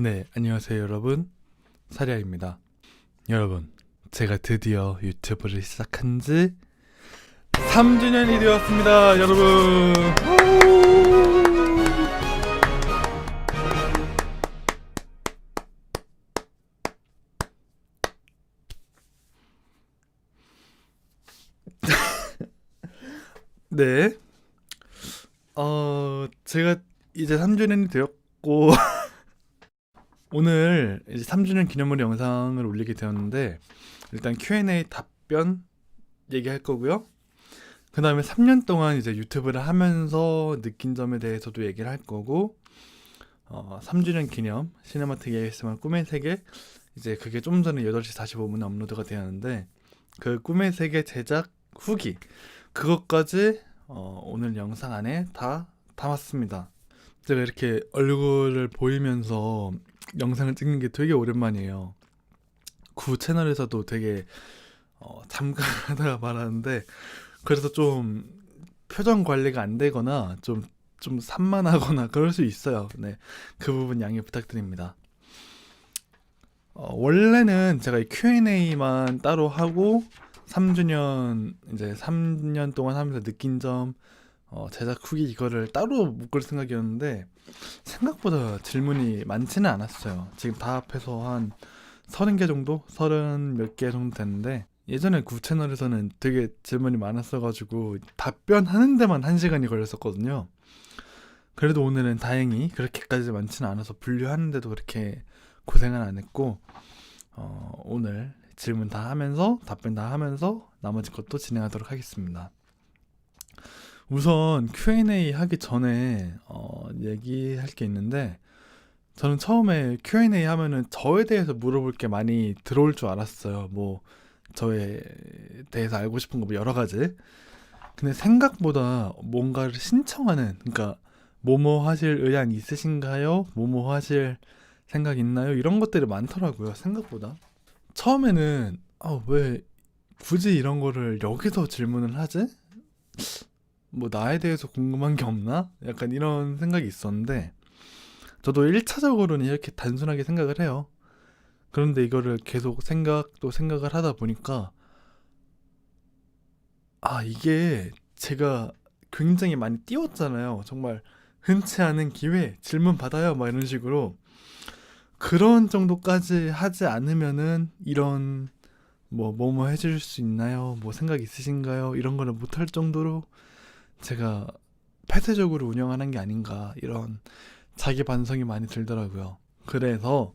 네, 안녕하세요 여러분. 사리아입니다. 여러분, 제가 드디어 유튜브를 시작한 지 3주년이 되었습니다, 여러분. 네, 제가 이제 3주년이 되었고, 오늘 이제 3주년 기념으로 영상을 올리게 되었는데, 일단 Q&A 답변 얘기할 거고요. 그 다음에 3년 동안 이제 유튜브를 하면서 느낀 점에 대해서도 얘기를 할 거고, 3주년 기념 시네마틱 ASMR 꿈의 세계, 이제 그게 좀 전에 8시 45분에 업로드가 되었는데, 그 꿈의 세계 제작 후기, 그것까지 오늘 영상 안에 다 담았습니다. 제가 이렇게 얼굴을 보이면서 영상을 찍는 게 되게 오랜만이에요. 구 채널에서도 되게 잠깐 하다가 말하는데, 그래서 좀 표정 관리가 안 되거나 좀 산만하거나 그럴 수 있어요. 네, 그 부분 양해 부탁드립니다. 원래는 제가 이 Q&A만 따로 하고 3주년 이제 3년 동안 하면서 느낀 점, 제작 후기 이거를 따로 묶을 생각이었는데 생각보다 질문이 많지는 않았어요. 지금 다 합해서 한 30개 정도? 30 몇 개 정도 됐는데, 예전에 구 채널에서는 되게 질문이 많았어가지고 답변하는 데만 1시간이 걸렸었거든요. 그래도 오늘은 다행히 그렇게까지 많지는 않아서 분류하는데도 그렇게 고생은 안 했고, 오늘 질문 다 하면서 답변 다 하면서 나머지 것도 진행하도록 하겠습니다. 우선 Q&A 하기 전에 얘기할 게 있는데, 저는 처음에 Q&A 하면은 저에 대해서 물어볼 게 많이 들어올 줄 알았어요. 뭐 저에 대해서 알고 싶은 거 뭐 여러 가지. 근데 생각보다 뭔가를 신청하는, 그러니까 뭐뭐 하실 의향 있으신가요? 뭐뭐 하실 생각 있나요? 이런 것들이 많더라고요, 생각보다. 처음에는 왜 굳이 이런 거를 여기서 질문을 하지? 뭐 나에 대해서 궁금한 게 없나? 약간 이런 생각이 있었는데, 저도 1차적으로는 이렇게 단순하게 생각을 해요. 그런데 이거를 계속 또 생각을 하다 보니까, 이게 제가 굉장히 많이 띄웠잖아요. 정말 흔치 않은 기회, 질문 받아요, 막 이런 식으로. 그런 정도까지 하지 않으면은 이런 뭐뭐 해줄 수 있나요? 뭐 생각 있으신가요? 이런 거를 못할 정도로 제가 폐쇄적으로 운영하는 게 아닌가, 이런 자기 반성이 많이 들더라고요. 그래서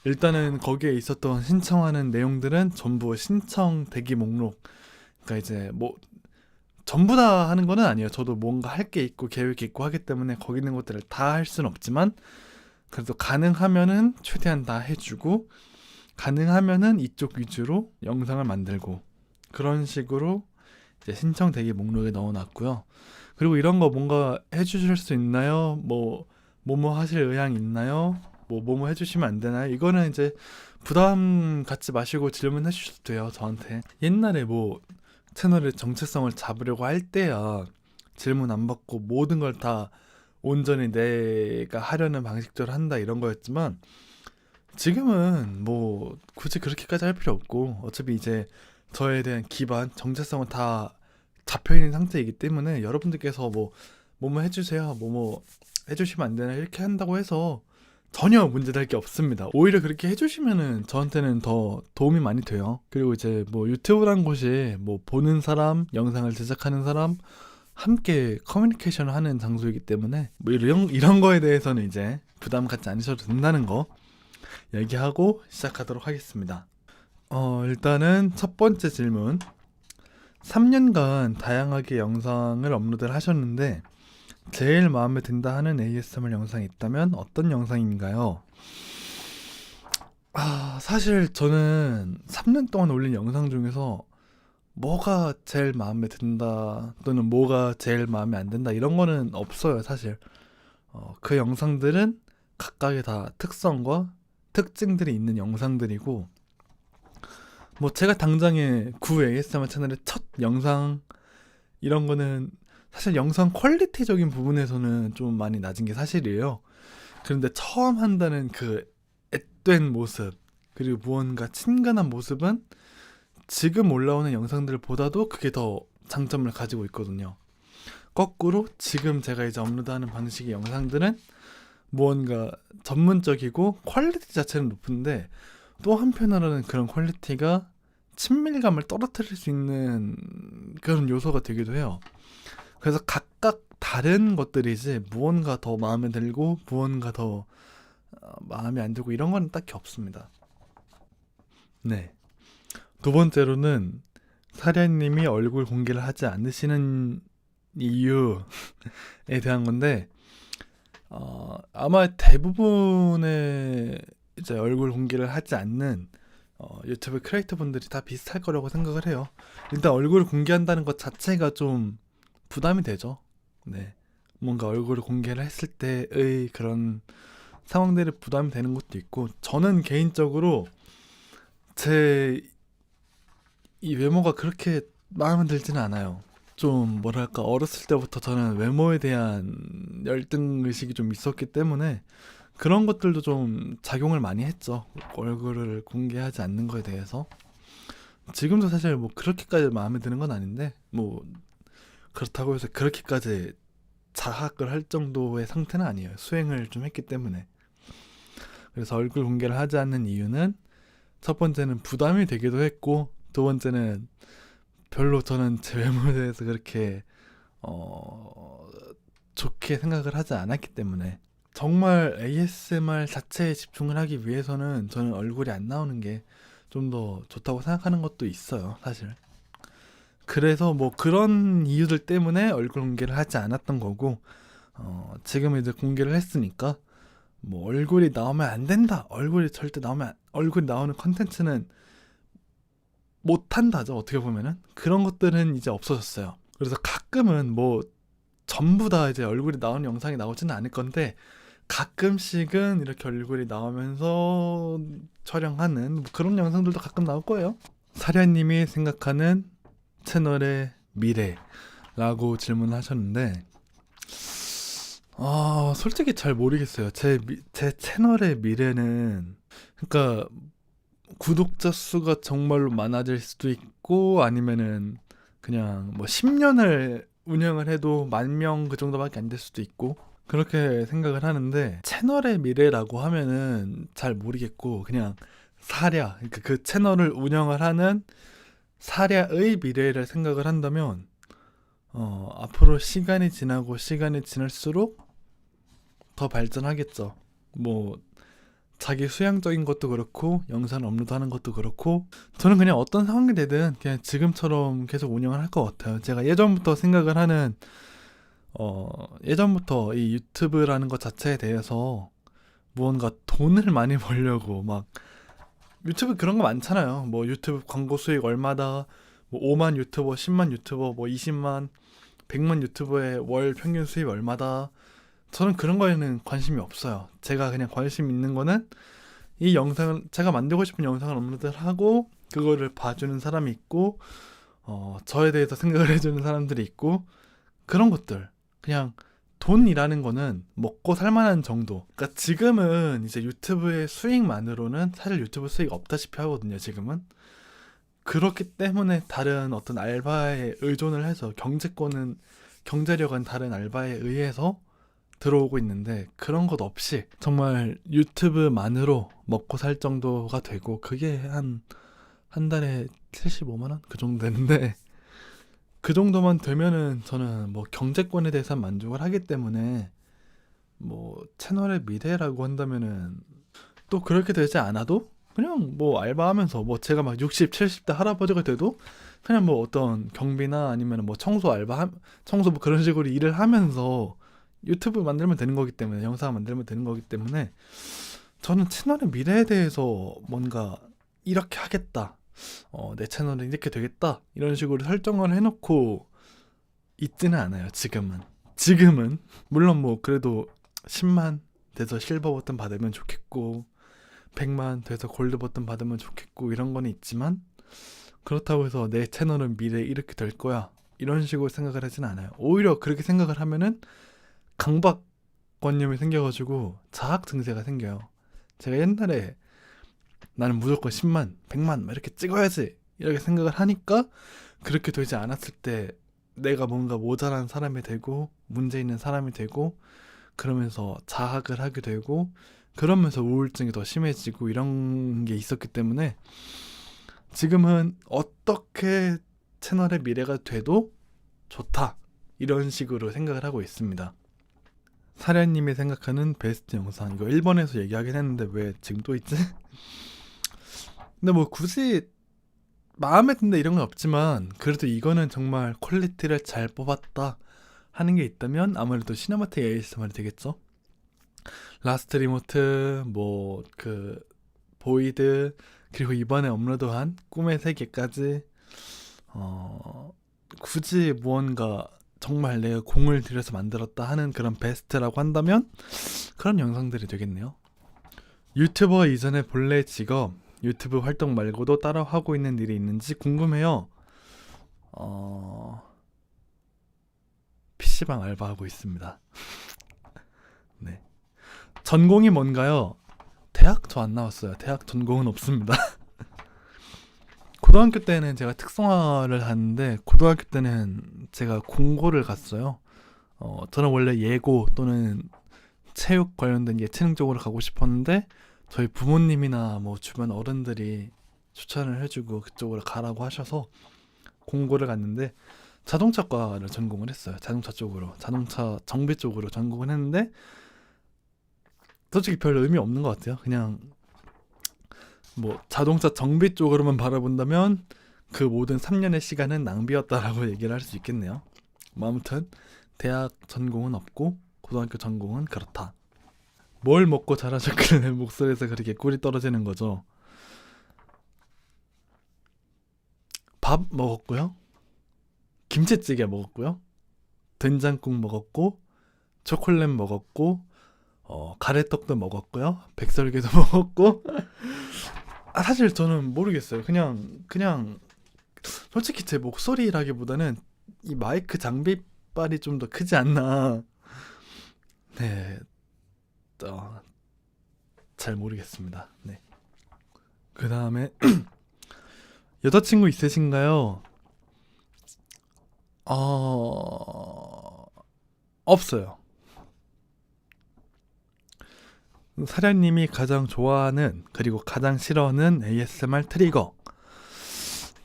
일단은 거기에 있었던 신청하는 내용들은 전부 신청 대기 목록. 그러니까 이제 뭐 전부 다 하는 거는 아니에요. 저도 뭔가 할 게 있고 계획이 있고 하기 때문에 거기 있는 것들을 다 할 수는 없지만, 그래도 가능하면은 최대한 다 해주고, 가능하면은 이쪽 위주로 영상을 만들고, 그런 식으로 이제 신청 대기 목록에 넣어놨고요. 그리고 이런 거 뭔가 해주실 수 있나요? 뭐뭐 하실 의향 있나요? 뭐뭐 해주시면 안 되나요? 이거는 이제 부담 갖지 마시고 질문해 주셔도 돼요, 저한테. 옛날에 뭐 채널의 정체성을 잡으려고 할 때야 질문 안 받고 모든 걸 다 온전히 내가 하려는 방식대로 한다, 이런 거였지만, 지금은 뭐 굳이 그렇게까지 할 필요 없고, 어차피 이제 저에 대한 기반, 정체성은 다 잡혀있는 상태이기 때문에, 여러분들께서 뭐뭐 해주세요, 뭐뭐 해주시면 안 되나, 이렇게 한다고 해서 전혀 문제될 게 없습니다. 오히려 그렇게 해주시면은 저한테는 더 도움이 많이 돼요. 그리고 이제 뭐 유튜브란 곳이 뭐 보는 사람, 영상을 제작하는 사람 함께 커뮤니케이션을 하는 장소이기 때문에, 뭐 이런 거에 대해서는 이제 부담 갖지 않으셔도 된다는 거 얘기하고 시작하도록 하겠습니다. 일단은 첫 번째 질문. 3년간 다양하게 영상을 업로드를 하셨는데 제일 마음에 든다 하는 ASMR 영상이 있다면 어떤 영상인가요? 사실 저는 3년 동안 올린 영상 중에서 뭐가 제일 마음에 든다 또는 뭐가 제일 마음에 안 든다 이런 거는 없어요, 사실. 그 영상들은 각각의 다 특성과 특징들이 있는 영상들이고, 뭐 제가 당장에 구 ASMR 채널의 첫 영상 이런 거는 사실 영상 퀄리티적인 부분에서는 좀 많이 낮은 게 사실이에요. 그런데 처음 한다는 그 앳된 모습, 그리고 무언가 친근한 모습은 지금 올라오는 영상들보다도 그게 더 장점을 가지고 있거든요. 거꾸로 지금 제가 이제 업로드하는 방식의 영상들은 무언가 전문적이고 퀄리티 자체는 높은데, 또 한편으로는 그런 퀄리티가 친밀감을 떨어뜨릴 수 있는 그런 요소가 되기도 해요. 그래서 각각 다른 것들이지 무언가 더 마음에 들고 무언가 더 마음에 안 들고 이런 건 딱히 없습니다. 네. 두 번째로는 사련님이 얼굴 공개를 하지 않으시는 이유에 대한 건데, 아마 대부분의 이제 얼굴 공개를 하지 않는 유튜브 크리에이터 분들이 다 비슷할 거라고 생각을 해요. 일단 얼굴을 공개한다는 것 자체가 좀 부담이 되죠. 네. 뭔가 얼굴을 공개를 했을 때의 그런 상황들이 부담이 되는 것도 있고, 저는 개인적으로 제 이 외모가 그렇게 마음에 들지는 않아요. 좀 뭐랄까, 어렸을 때부터 저는 외모에 대한 열등 의식이 좀 있었기 때문에 그런 것들도 좀 작용을 많이 했죠. 얼굴을 공개하지 않는 거에 대해서. 지금도 사실 뭐 그렇게까지 마음에 드는 건 아닌데, 뭐 그렇다고 해서 그렇게까지 자학을 할 정도의 상태는 아니에요. 수행을 좀 했기 때문에. 그래서 얼굴 공개를 하지 않는 이유는, 첫 번째는 부담이 되기도 했고, 두 번째는 별로 저는 제 외모에 대해서 그렇게 좋게 생각을 하지 않았기 때문에. 정말 ASMR 자체에 집중을 하기 위해서는 저는 얼굴이 안 나오는 게 좀 더 좋다고 생각하는 것도 있어요, 사실. 그래서 뭐 그런 이유들 때문에 얼굴 공개를 하지 않았던 거고, 지금 이제 공개를 했으니까 뭐 얼굴이 나오면 안 된다, 얼굴이 절대 나오면 얼굴이 나오는 컨텐츠는 못 한다죠, 어떻게 보면은. 그런 것들은 이제 없어졌어요. 그래서 가끔은 뭐 전부 다 이제 얼굴이 나오는 영상이 나오지는 않을 건데, 가끔씩은 이렇게 얼굴이 나오면서 촬영하는 뭐 그런 영상들도 가끔 나올 거예요. 사련님이 생각하는 채널의 미래라고 질문하셨는데, 솔직히 잘 모르겠어요. 제 채널의 미래는, 그러니까 구독자 수가 정말로 많아질 수도 있고, 아니면은 그냥 뭐 10년을 운영을 해도 10,000명 그 정도밖에 안 될 수도 있고, 그렇게 생각을 하는데, 채널의 미래라고 하면은 잘 모르겠고, 그냥 그러니까 그 채널을 운영을 하는 사랴의 미래를 생각을 한다면, 앞으로 시간이 지나고 시간이 지날수록 더 발전하겠죠. 뭐 자기 수양적인 것도 그렇고 영상 업로드하는 것도 그렇고, 저는 그냥 어떤 상황이 되든 그냥 지금처럼 계속 운영을 할 것 같아요. 제가 예전부터 생각을 하는, 예전부터 이 유튜브라는 것 자체에 대해서 무언가 돈을 많이 벌려고 막, 유튜브 그런 거 많잖아요. 뭐 유튜브 광고 수익 얼마다, 뭐 5만 유튜버, 10만 유튜버, 뭐 20만, 100만 유튜버의 월 평균 수입 얼마다. 저는 그런 거에는 관심이 없어요. 제가 그냥 관심 있는 거는 이 영상을, 제가 만들고 싶은 영상을 업로드를 하고 그거를 봐주는 사람이 있고, 저에 대해서 생각을 해주는 사람들이 있고, 그런 것들. 그냥 돈이라는 거는 먹고 살만한 정도. 그러니까 지금은 이제 유튜브의 수익만으로는 사실 유튜브 수익 없다시피 하거든요, 지금은. 그렇기 때문에 다른 어떤 알바에 의존을 해서, 경제력은 다른 알바에 의해서 들어오고 있는데, 그런 것 없이 정말 유튜브만으로 먹고 살 정도가 되고, 그게 한 달에 75만 원? 그 정도 되는데, 그 정도만 되면은 저는 뭐 경제권에 대해서 만족을 하기 때문에, 뭐 채널의 미래라고 한다면은, 또 그렇게 되지 않아도 그냥 뭐 알바하면서, 뭐 제가 막 60, 70대 할아버지가 돼도 그냥 뭐 어떤 경비나 아니면 뭐 청소 뭐 그런 식으로 일을 하면서 유튜브 만들면 되는 거기 때문에, 영상 만들면 되는 거기 때문에, 저는 채널의 미래에 대해서 뭔가 이렇게 하겠다, 내 채널은 이렇게 되겠다, 이런 식으로 설정을 해놓고 있지는 않아요, 지금은. 물론 뭐 그래도 10만 돼서 실버 버튼 받으면 좋겠고, 100만 돼서 골드 버튼 받으면 좋겠고, 이런 거는 있지만, 그렇다고 해서 내 채널은 미래에 이렇게 될 거야, 이런 식으로 생각을 하진 않아요. 오히려 그렇게 생각을 하면은 강박 자학관념이 생겨가지고 자학 증세가 생겨요. 제가 옛날에 나는 무조건 10만, 100만 막 이렇게 찍어야지 이렇게 생각을 하니까 그렇게 되지 않았을 때 내가 뭔가 모자란 사람이 되고 문제 있는 사람이 되고 그러면서 자학을 하게 되고 그러면서 우울증이 더 심해지고 이런 게 있었기 때문에 지금은 어떻게 채널의 미래가 돼도 좋다 이런 식으로 생각을 하고 있습니다. 사련님이 생각하는 베스트 영상, 이거 1번에서 얘기하긴 했는데 왜 지금 또 있지? 근데 뭐 굳이 마음에 든다 이런 건 없지만 그래도 이거는 정말 퀄리티를 잘 뽑았다 하는 게 있다면 아무래도 시네마틱 ASMR이 되겠죠. 라스트 리모트, 뭐 그 보이드, 그리고 이번에 업로드한 꿈의 세계까지 굳이 무언가 정말 내가 공을 들여서 만들었다 하는 그런 베스트라고 한다면 그런 영상들이 되겠네요. 유튜버 이전의 본래 직업, 유튜브 활동 말고도 따라 하고 있는 일이 있는지 궁금해요. PC방 알바하고 있습니다. 네. 전공이 뭔가요? 대학 저 안 나왔어요. 대학 전공은 없습니다. 고등학교 때는 제가 특성화를 하는데 고등학교 때는 제가 공고를 갔어요. 저는 원래 예고 또는 체육 관련된 예체능 쪽으로 가고 싶었는데 저희 부모님이나 뭐 주변 어른들이 추천을 해주고 그쪽으로 가라고 하셔서 공고를 갔는데 자동차과를 전공을 했어요. 자동차 쪽으로, 자동차 정비 쪽으로 전공을 했는데 솔직히 별 의미 없는 것 같아요. 그냥 뭐 자동차 정비 쪽으로만 바라본다면 그 모든 3년의 시간은 낭비였다라고 얘기를 할 수 있겠네요. 뭐 아무튼 대학 전공은 없고 고등학교 전공은 그렇다. 뭘 먹고 자라셨길래 목소리에서 그렇게 꿀이 떨어지는 거죠? 밥 먹었고요. 김치찌개 먹었고요. 된장국 먹었고 초콜릿 먹었고 가래떡도 먹었고요. 백설기도 먹었고 사실 저는 모르겠어요. 그냥 솔직히 제 목소리라기보다는 이 마이크 장비빨이 좀 더 크지 않나. 네, 잘 모르겠습니다. 네. 그 다음에 여자친구 있으신가요? 없어요. 사련님이 가장 좋아하는 그리고 가장 싫어하는 ASMR 트리거.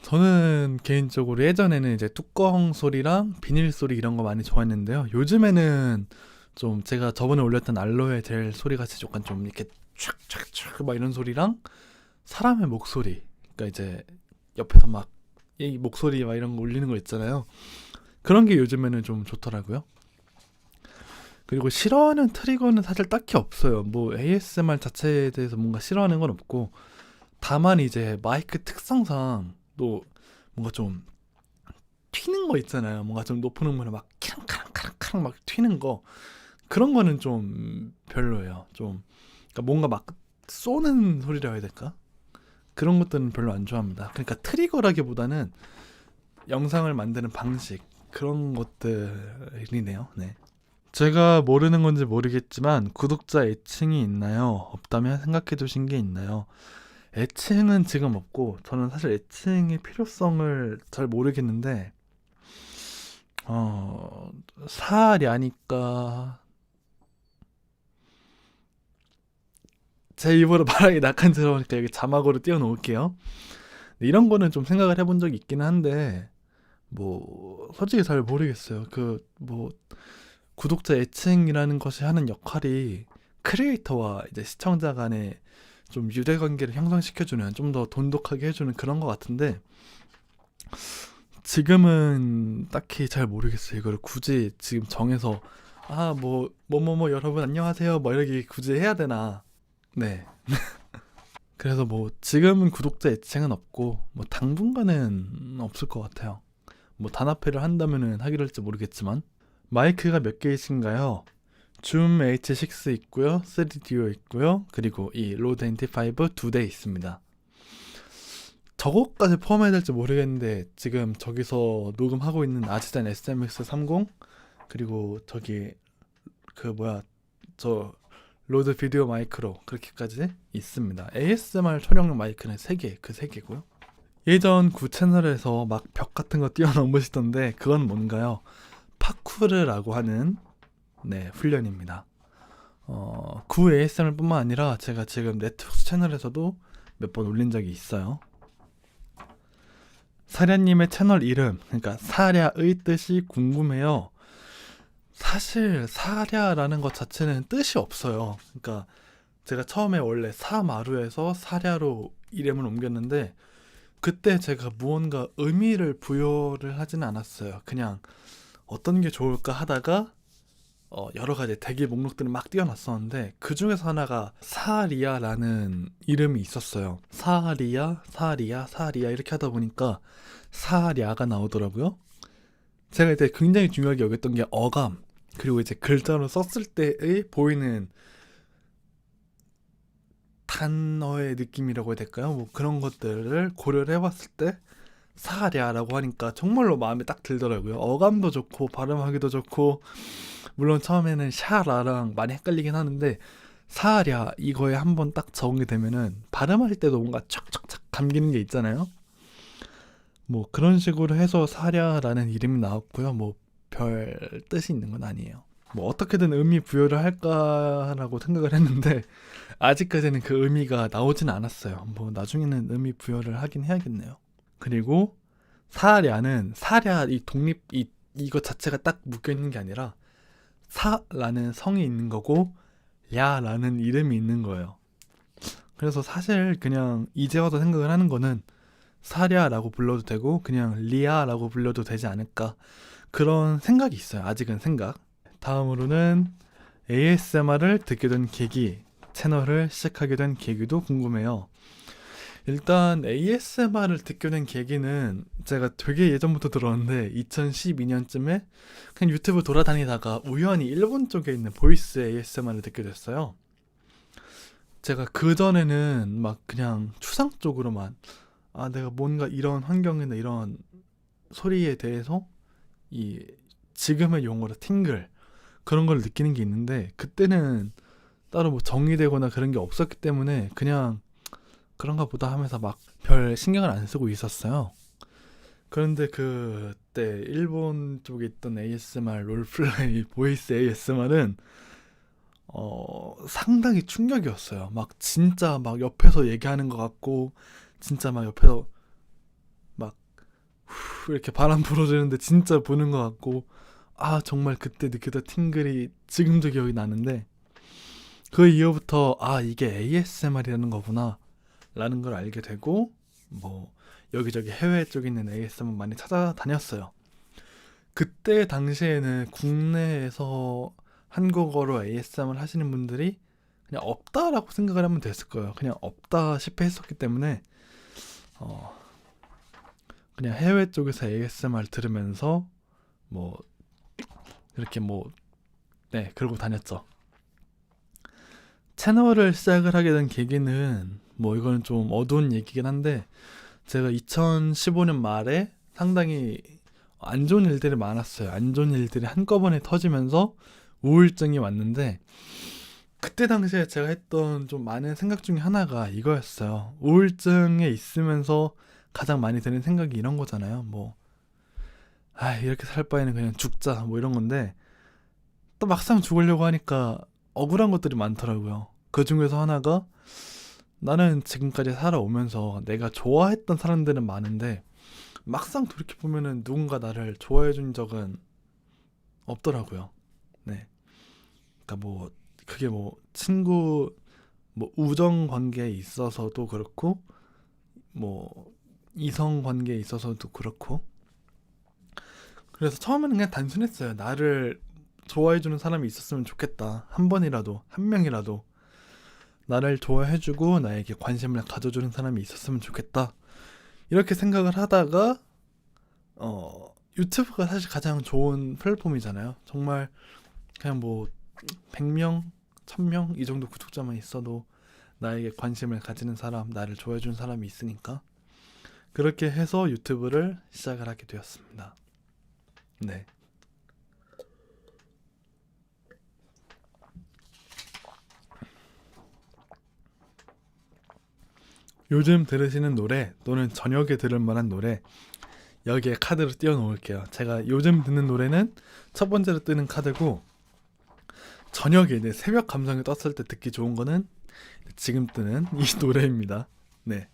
저는 개인적으로 예전에는 이제 뚜껑 소리랑 비닐 소리 이런 거 많이 좋아했는데요. 요즘에는 좀 제가 저번에 올렸던 알로에 젤 소리 같이 약간 좀 이렇게 촥촥촥 막 이런 소리랑 사람의 목소리, 그러니까 이제 옆에서 막 이 목소리 막 이런 거 울리는 거 있잖아요. 그런 게 요즘에는 좀 좋더라고요. 그리고 싫어하는 트리거는 사실 딱히 없어요. 뭐 ASMR 자체에 대해서 뭔가 싫어하는 건 없고 다만 이제 마이크 특성상 또 뭔가 좀 튀는 거 있잖아요. 뭔가 좀 높은 음으로 막 카랑카랑카랑카랑 막 튀는 거, 그런 거는 좀 별로예요. 좀 그러니까 뭔가 막 쏘는 소리라 해야 될까? 그런 것들은 별로 안 좋아합니다. 그러니까 트리거라기보다는 영상을 만드는 방식, 그런 것들이네요. 네. 제가 모르는 건지 모르겠지만 구독자 애칭이 있나요? 없다면 생각해 두신 게 있나요? 애칭은 지금 없고 저는 사실 애칭의 필요성을 잘 모르겠는데 사랴니까 제 입으로 말하기 낙한스러우니까 여기 자막으로 띄워놓을게요. 이런 거는 좀 생각을 해본 적이 있긴 한데 뭐 솔직히 잘 모르겠어요. 그 뭐 구독자 애칭이라는 것이 하는 역할이 크리에이터와 이제 시청자 간의 좀 유대 관계를 형성시켜주는, 좀 더 돈독하게 해주는 그런 것 같은데 지금은 딱히 잘 모르겠어요. 이걸 굳이 지금 정해서 뭐뭐뭐 여러분 안녕하세요 뭐 이렇게 굳이 해야 되나. 네. 그래서 뭐 지금은 구독자 애칭은 없고 뭐 당분간은 없을 것 같아요. 뭐 단합회를 한다면은 하기로 할지 모르겠지만. 마이크가 몇 개이신가요? 줌 H6 있고요, 3Dio 있고요, 그리고 이 로드 NT5 2대 있습니다. 저거까지 포함해야 될지 모르겠는데 지금 저기서 녹음하고 있는 아지잔 SMX30, 그리고 저기 그 뭐야 저 로드 비디오 마이크로 그렇게까지 있습니다. ASMR 촬영용 마이크는 3개, 그 3개고요. 예전 구 채널에서 막 벽 같은 거 뛰어넘으시던데 그건 뭔가요? 파쿠르라고 하는 훈련입니다. 구 ASMR뿐만 아니라 제가 지금 넷플릭스 채널에서도 몇 번 올린 적이 있어요. 사랴님의 채널 이름, 그러니까 사랴의 뜻이 궁금해요. 사실 사랴라는 것 자체는 뜻이 없어요. 그러니까 제가 처음에 원래 사마루에서 사랴로 이름을 옮겼는데 그때 제가 무언가 의미를 부여를 하지는 않았어요. 그냥 어떤 게 좋을까 하다가 여러 가지 대기 목록들을 막 띄워놨었는데 그 중에서 하나가 사리아라는 이름이 있었어요. 사리아, 사리아, 사리아 이렇게 하다 보니까 사랴가 나오더라고요. 제가 이제 굉장히 중요하게 여겼던 게 어감, 그리고 이제 글자로 썼을 때의 보이는 단어의 느낌이라고 해야 될까요? 뭐 그런 것들을 고려를 해봤을 때 사랴라고 하니까 정말로 마음에 딱 들더라고요. 어감도 좋고 발음하기도 좋고, 물론 처음에는 샤라랑 많이 헷갈리긴 하는데 사랴 이거에 한번 딱 적응이 되면은 발음할 때도 뭔가 척척척 감기는 게 있잖아요. 뭐 그런 식으로 해서 사랴라는 이름이 나왔고요. 뭐 별 뜻이 있는 건 아니에요. 뭐 어떻게든 의미 부여를 할까라고 생각을 했는데 아직까지는 그 의미가 나오진 않았어요. 뭐 나중에는 의미 부여를 하긴 해야겠네요. 그리고 사랴는 사랴 이 독립 이거 자체가 딱 묶여 있는 게 아니라 사라는 성이 있는 거고 야라는 이름이 있는 거예요. 그래서 사실 그냥 이제 와서 생각을 하는 거는 사랴라고 불러도 되고 그냥 리아라고 불러도 되지 않을까, 그런 생각이 있어요. 아직은 생각. 다음으로는 ASMR을 듣게 된 계기, 채널을 시작하게 된 계기도 궁금해요. 일단 ASMR을 듣게 된 계기는 제가 되게 예전부터 들었는데 2012년쯤에 그냥 유튜브 돌아다니다가 우연히 일본 쪽에 있는 보이스 ASMR을 듣게 됐어요. 제가 그전에는 막 그냥 추상적으로만 내가 뭔가 이런 환경이나 이런 소리에 대해서 이 지금의 용어로 팅글 그런 걸 느끼는 게 있는데 그때는 따로 뭐 정의되거나 그런 게 없었기 때문에 그냥 그런가 보다 하면서 막 별 신경을 안 쓰고 있었어요. 그런데 그때 일본 쪽에 있던 ASMR 롤플레이 보이스 ASMR은 상당히 충격이었어요. 막 진짜 막 옆에서 얘기하는 것 같고 진짜 막 옆에서 막 이렇게 바람 불어주는데 진짜 보는 것 같고, 정말 그때 느꼈던 팅글이 지금도 기억이 나는데 그 이후부터 이게 ASMR이라는 거구나 라는 걸 알게 되고 뭐 여기저기 해외 쪽에 있는 ASMR 많이 찾아다녔어요. 그때 당시에는 국내에서 한국어로 ASMR 하시는 분들이 그냥 없다라고 생각을 하면 됐을 거예요. 그냥 없다시피 했었기 때문에 그냥 해외 쪽에서 ASMR 들으면서 뭐 이렇게 그러고 다녔죠. 채널을 시작을 하게 된 계기는 뭐 이거는 좀 어두운 얘기긴 한데 제가 2015년 말에 상당히 안 좋은 일들이 많았어요. 안 좋은 일들이 한꺼번에 터지면서 우울증이 왔는데 그때 당시에 제가 했던 좀 많은 생각 중에 하나가 이거였어요. 우울증에 있으면서 가장 많이 드는 생각이 이런 거잖아요. 뭐 이렇게 살 바에는 그냥 죽자 뭐 이런 건데 또 막상 죽으려고 하니까 억울한 것들이 많더라고요. 그 중에서 하나가 나는 지금까지 살아오면서 내가 좋아했던 사람들은 많은데 막상 돌이켜보면은 누군가 나를 좋아해준 적은 없더라고요. 네. 그러니까 뭐 그게 뭐 친구 뭐 우정 관계에 있어서도 그렇고 뭐 이성 관계에 있어서도 그렇고, 그래서 처음에는 그냥 단순했어요. 나를 좋아해주는 사람이 있었으면 좋겠다. 한 번이라도, 한 명이라도 나를 좋아해주고 나에게 관심을 가져주는 사람이 있었으면 좋겠다. 이렇게 생각을 하다가 유튜브가 사실 가장 좋은 플랫폼이잖아요. 정말 그냥 뭐 100명, 1000명 이 정도 구독자만 있어도 나에게 관심을 가지는 사람, 나를 좋아해주는 사람이 있으니까 그렇게 해서 유튜브를 시작을 하게 되었습니다. 네. 요즘 들으시는 노래 또는 저녁에 들을 만한 노래 여기에 카드로 띄워 놓을게요. 제가 요즘 듣는 노래는 첫 번째로 뜨는 카드고, 저녁에 내 새벽 감성이 떴을 때 듣기 좋은 거는 지금 뜨는 이 노래입니다. 네.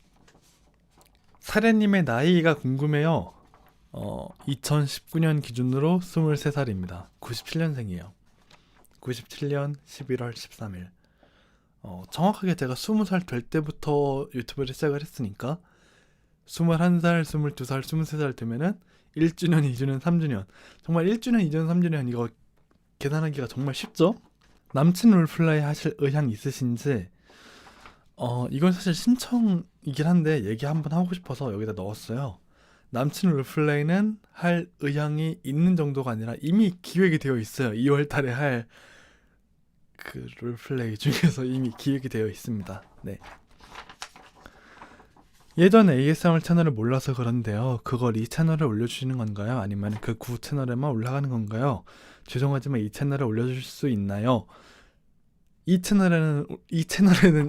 사례님의 나이가 궁금해요. 2019년 기준으로 23살입니다. 97년생이에요. 97년 11월 13일. 정확하게 제가 20살 될 때부터 유튜브를 시작을 했으니까 21살, 22살, 23살 되면은 1주년, 2주년, 3주년. 정말 1주년, 2주년, 3주년 이거 계산하기가 정말 쉽죠? 남친 롤플레이 하실 의향 있으신지, 이건 사실 신청이긴 한데 얘기 한번 하고 싶어서 여기다 넣었어요. 남친 롤플레이는 할 의향이 있는 정도가 아니라 이미 기획이 되어 있어요. 2월 달에 할 그 롤플레이 중에서 이미 기획이 되어 있습니다. 네. 예전 ASMR 채널을 몰라서 그런데요. 그걸 이 채널에 올려주시는 건가요? 아니면 그 구 채널에만 올라가는 건가요? 죄송하지만 이 채널에 올려주실 수 있나요? 이 채널에는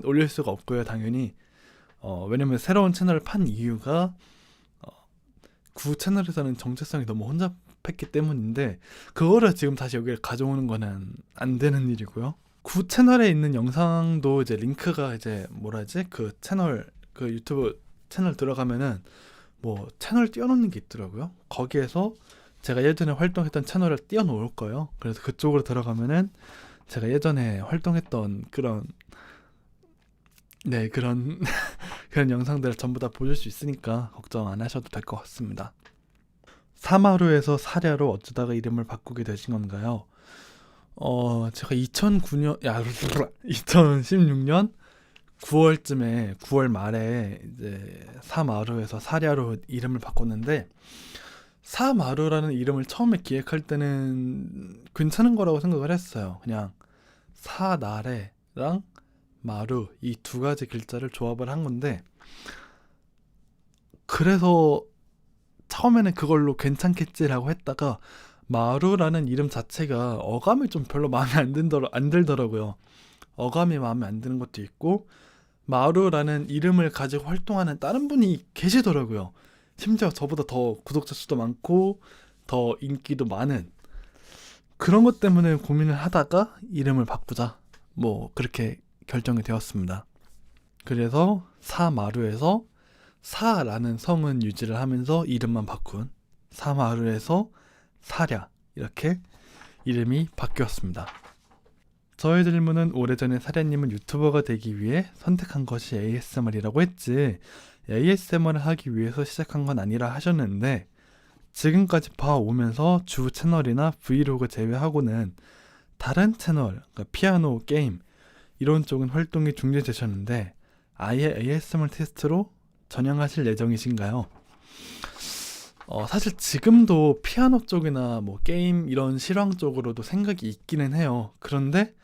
올릴 수가 없고요, 당연히. 왜냐면 새로운 채널을 판 이유가 구 채널에서는 정체성이 너무 혼잡했기 때문인데, 그거를 지금 다시 여기를 가져오는 거는 안 되는 일이고요. 구 채널에 있는 영상도 이제 링크가 이제 뭐라지? 그 채널, 그 유튜브 채널 들어가면은 뭐 채널 띄워놓는 게 있더라고요. 거기에서 제가 예전에 활동했던 채널을 띄워놓을 거예요. 그래서 그쪽으로 들어가면은 제가 예전에 활동했던 그런, 네, 그런 그런 영상들을 전부 다 보실 수 있으니까 걱정 안 하셔도 될 것 같습니다. 사마루에서 사랴로 어쩌다가 이름을 바꾸게 되신 건가요? 제가 2016년 9월쯤에, 9월 말에 이제 사마루에서 사랴로 이름을 바꿨는데, 사마루라는 이름을 처음에 기획할 때는 괜찮은 거라고 생각을 했어요. 그냥 사나래랑 마루 이 두 가지 글자를 조합을 한 건데, 그래서 처음에는 그걸로 괜찮겠지라고 했다가 마루라는 이름 자체가 어감이 좀 별로 마음에 안 들더라고요. 어감이 마음에 안 드는 것도 있고, 마루라는 이름을 가지고 활동하는 다른 분이 계시더라고요. 심지어 저보다 더 구독자 수도 많고 더 인기도 많은, 그런 것 때문에 고민을 하다가 이름을 바꾸자, 뭐 그렇게 결정이 되었습니다. 그래서 사마루에서 사라는 성은 유지를 하면서 이름만 바꾼 사마루에서 사랴, 이렇게 이름이 바뀌었습니다. 저의 질문은, 오래전에 사랴님은 유튜버가 되기 위해 선택한 것이 ASMR이라고 했지 ASMR을 하기 위해서 시작한 건 아니라 하셨는데, 지금까지 봐오면서 주 채널이나 브이로그 제외하고는 다른 채널, 그러니까 피아노, 게임 이런 쪽은 활동이 중지되셨는데 아예 ASMR 테스트로 전향하실 예정이신가요? 사실 지금도 피아노 쪽이나 뭐 게임 이런 실황 쪽으로도 생각이 있기는 해요. 그런데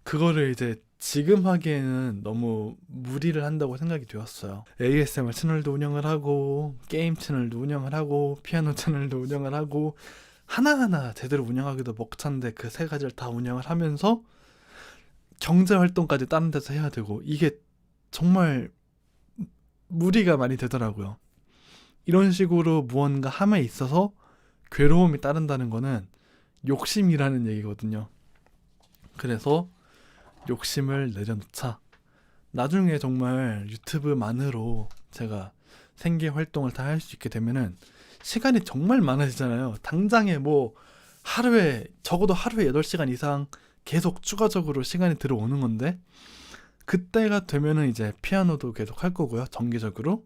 그거를 이제 지금 하기에는 너무 무리를 한다고 생각이 되었어요. ASMR 채널도 운영을 하고, 게임 채널도 운영을 하고, 피아노 채널도 운영을 하고, 하나하나 제대로 운영하기도 벅찬데 그 세 가지를 다 운영을 하면서 경제활동까지 다른 데서 해야 되고, 이게 정말 무리가 많이 되더라고요. 이런 식으로 무언가 함에 있어서 괴로움이 따른다는 거는 욕심이라는 얘기거든요. 그래서 욕심을 내려놓자. 나중에 정말 유튜브만으로 제가 생계 활동을 다 할 수 있게 되면은 시간이 정말 많아지잖아요. 당장에 뭐 적어도 하루에 8시간 이상 계속 추가적으로 시간이 들어오는 건데, 그때가 되면은 이제 피아노도 계속 할 거고요. 정기적으로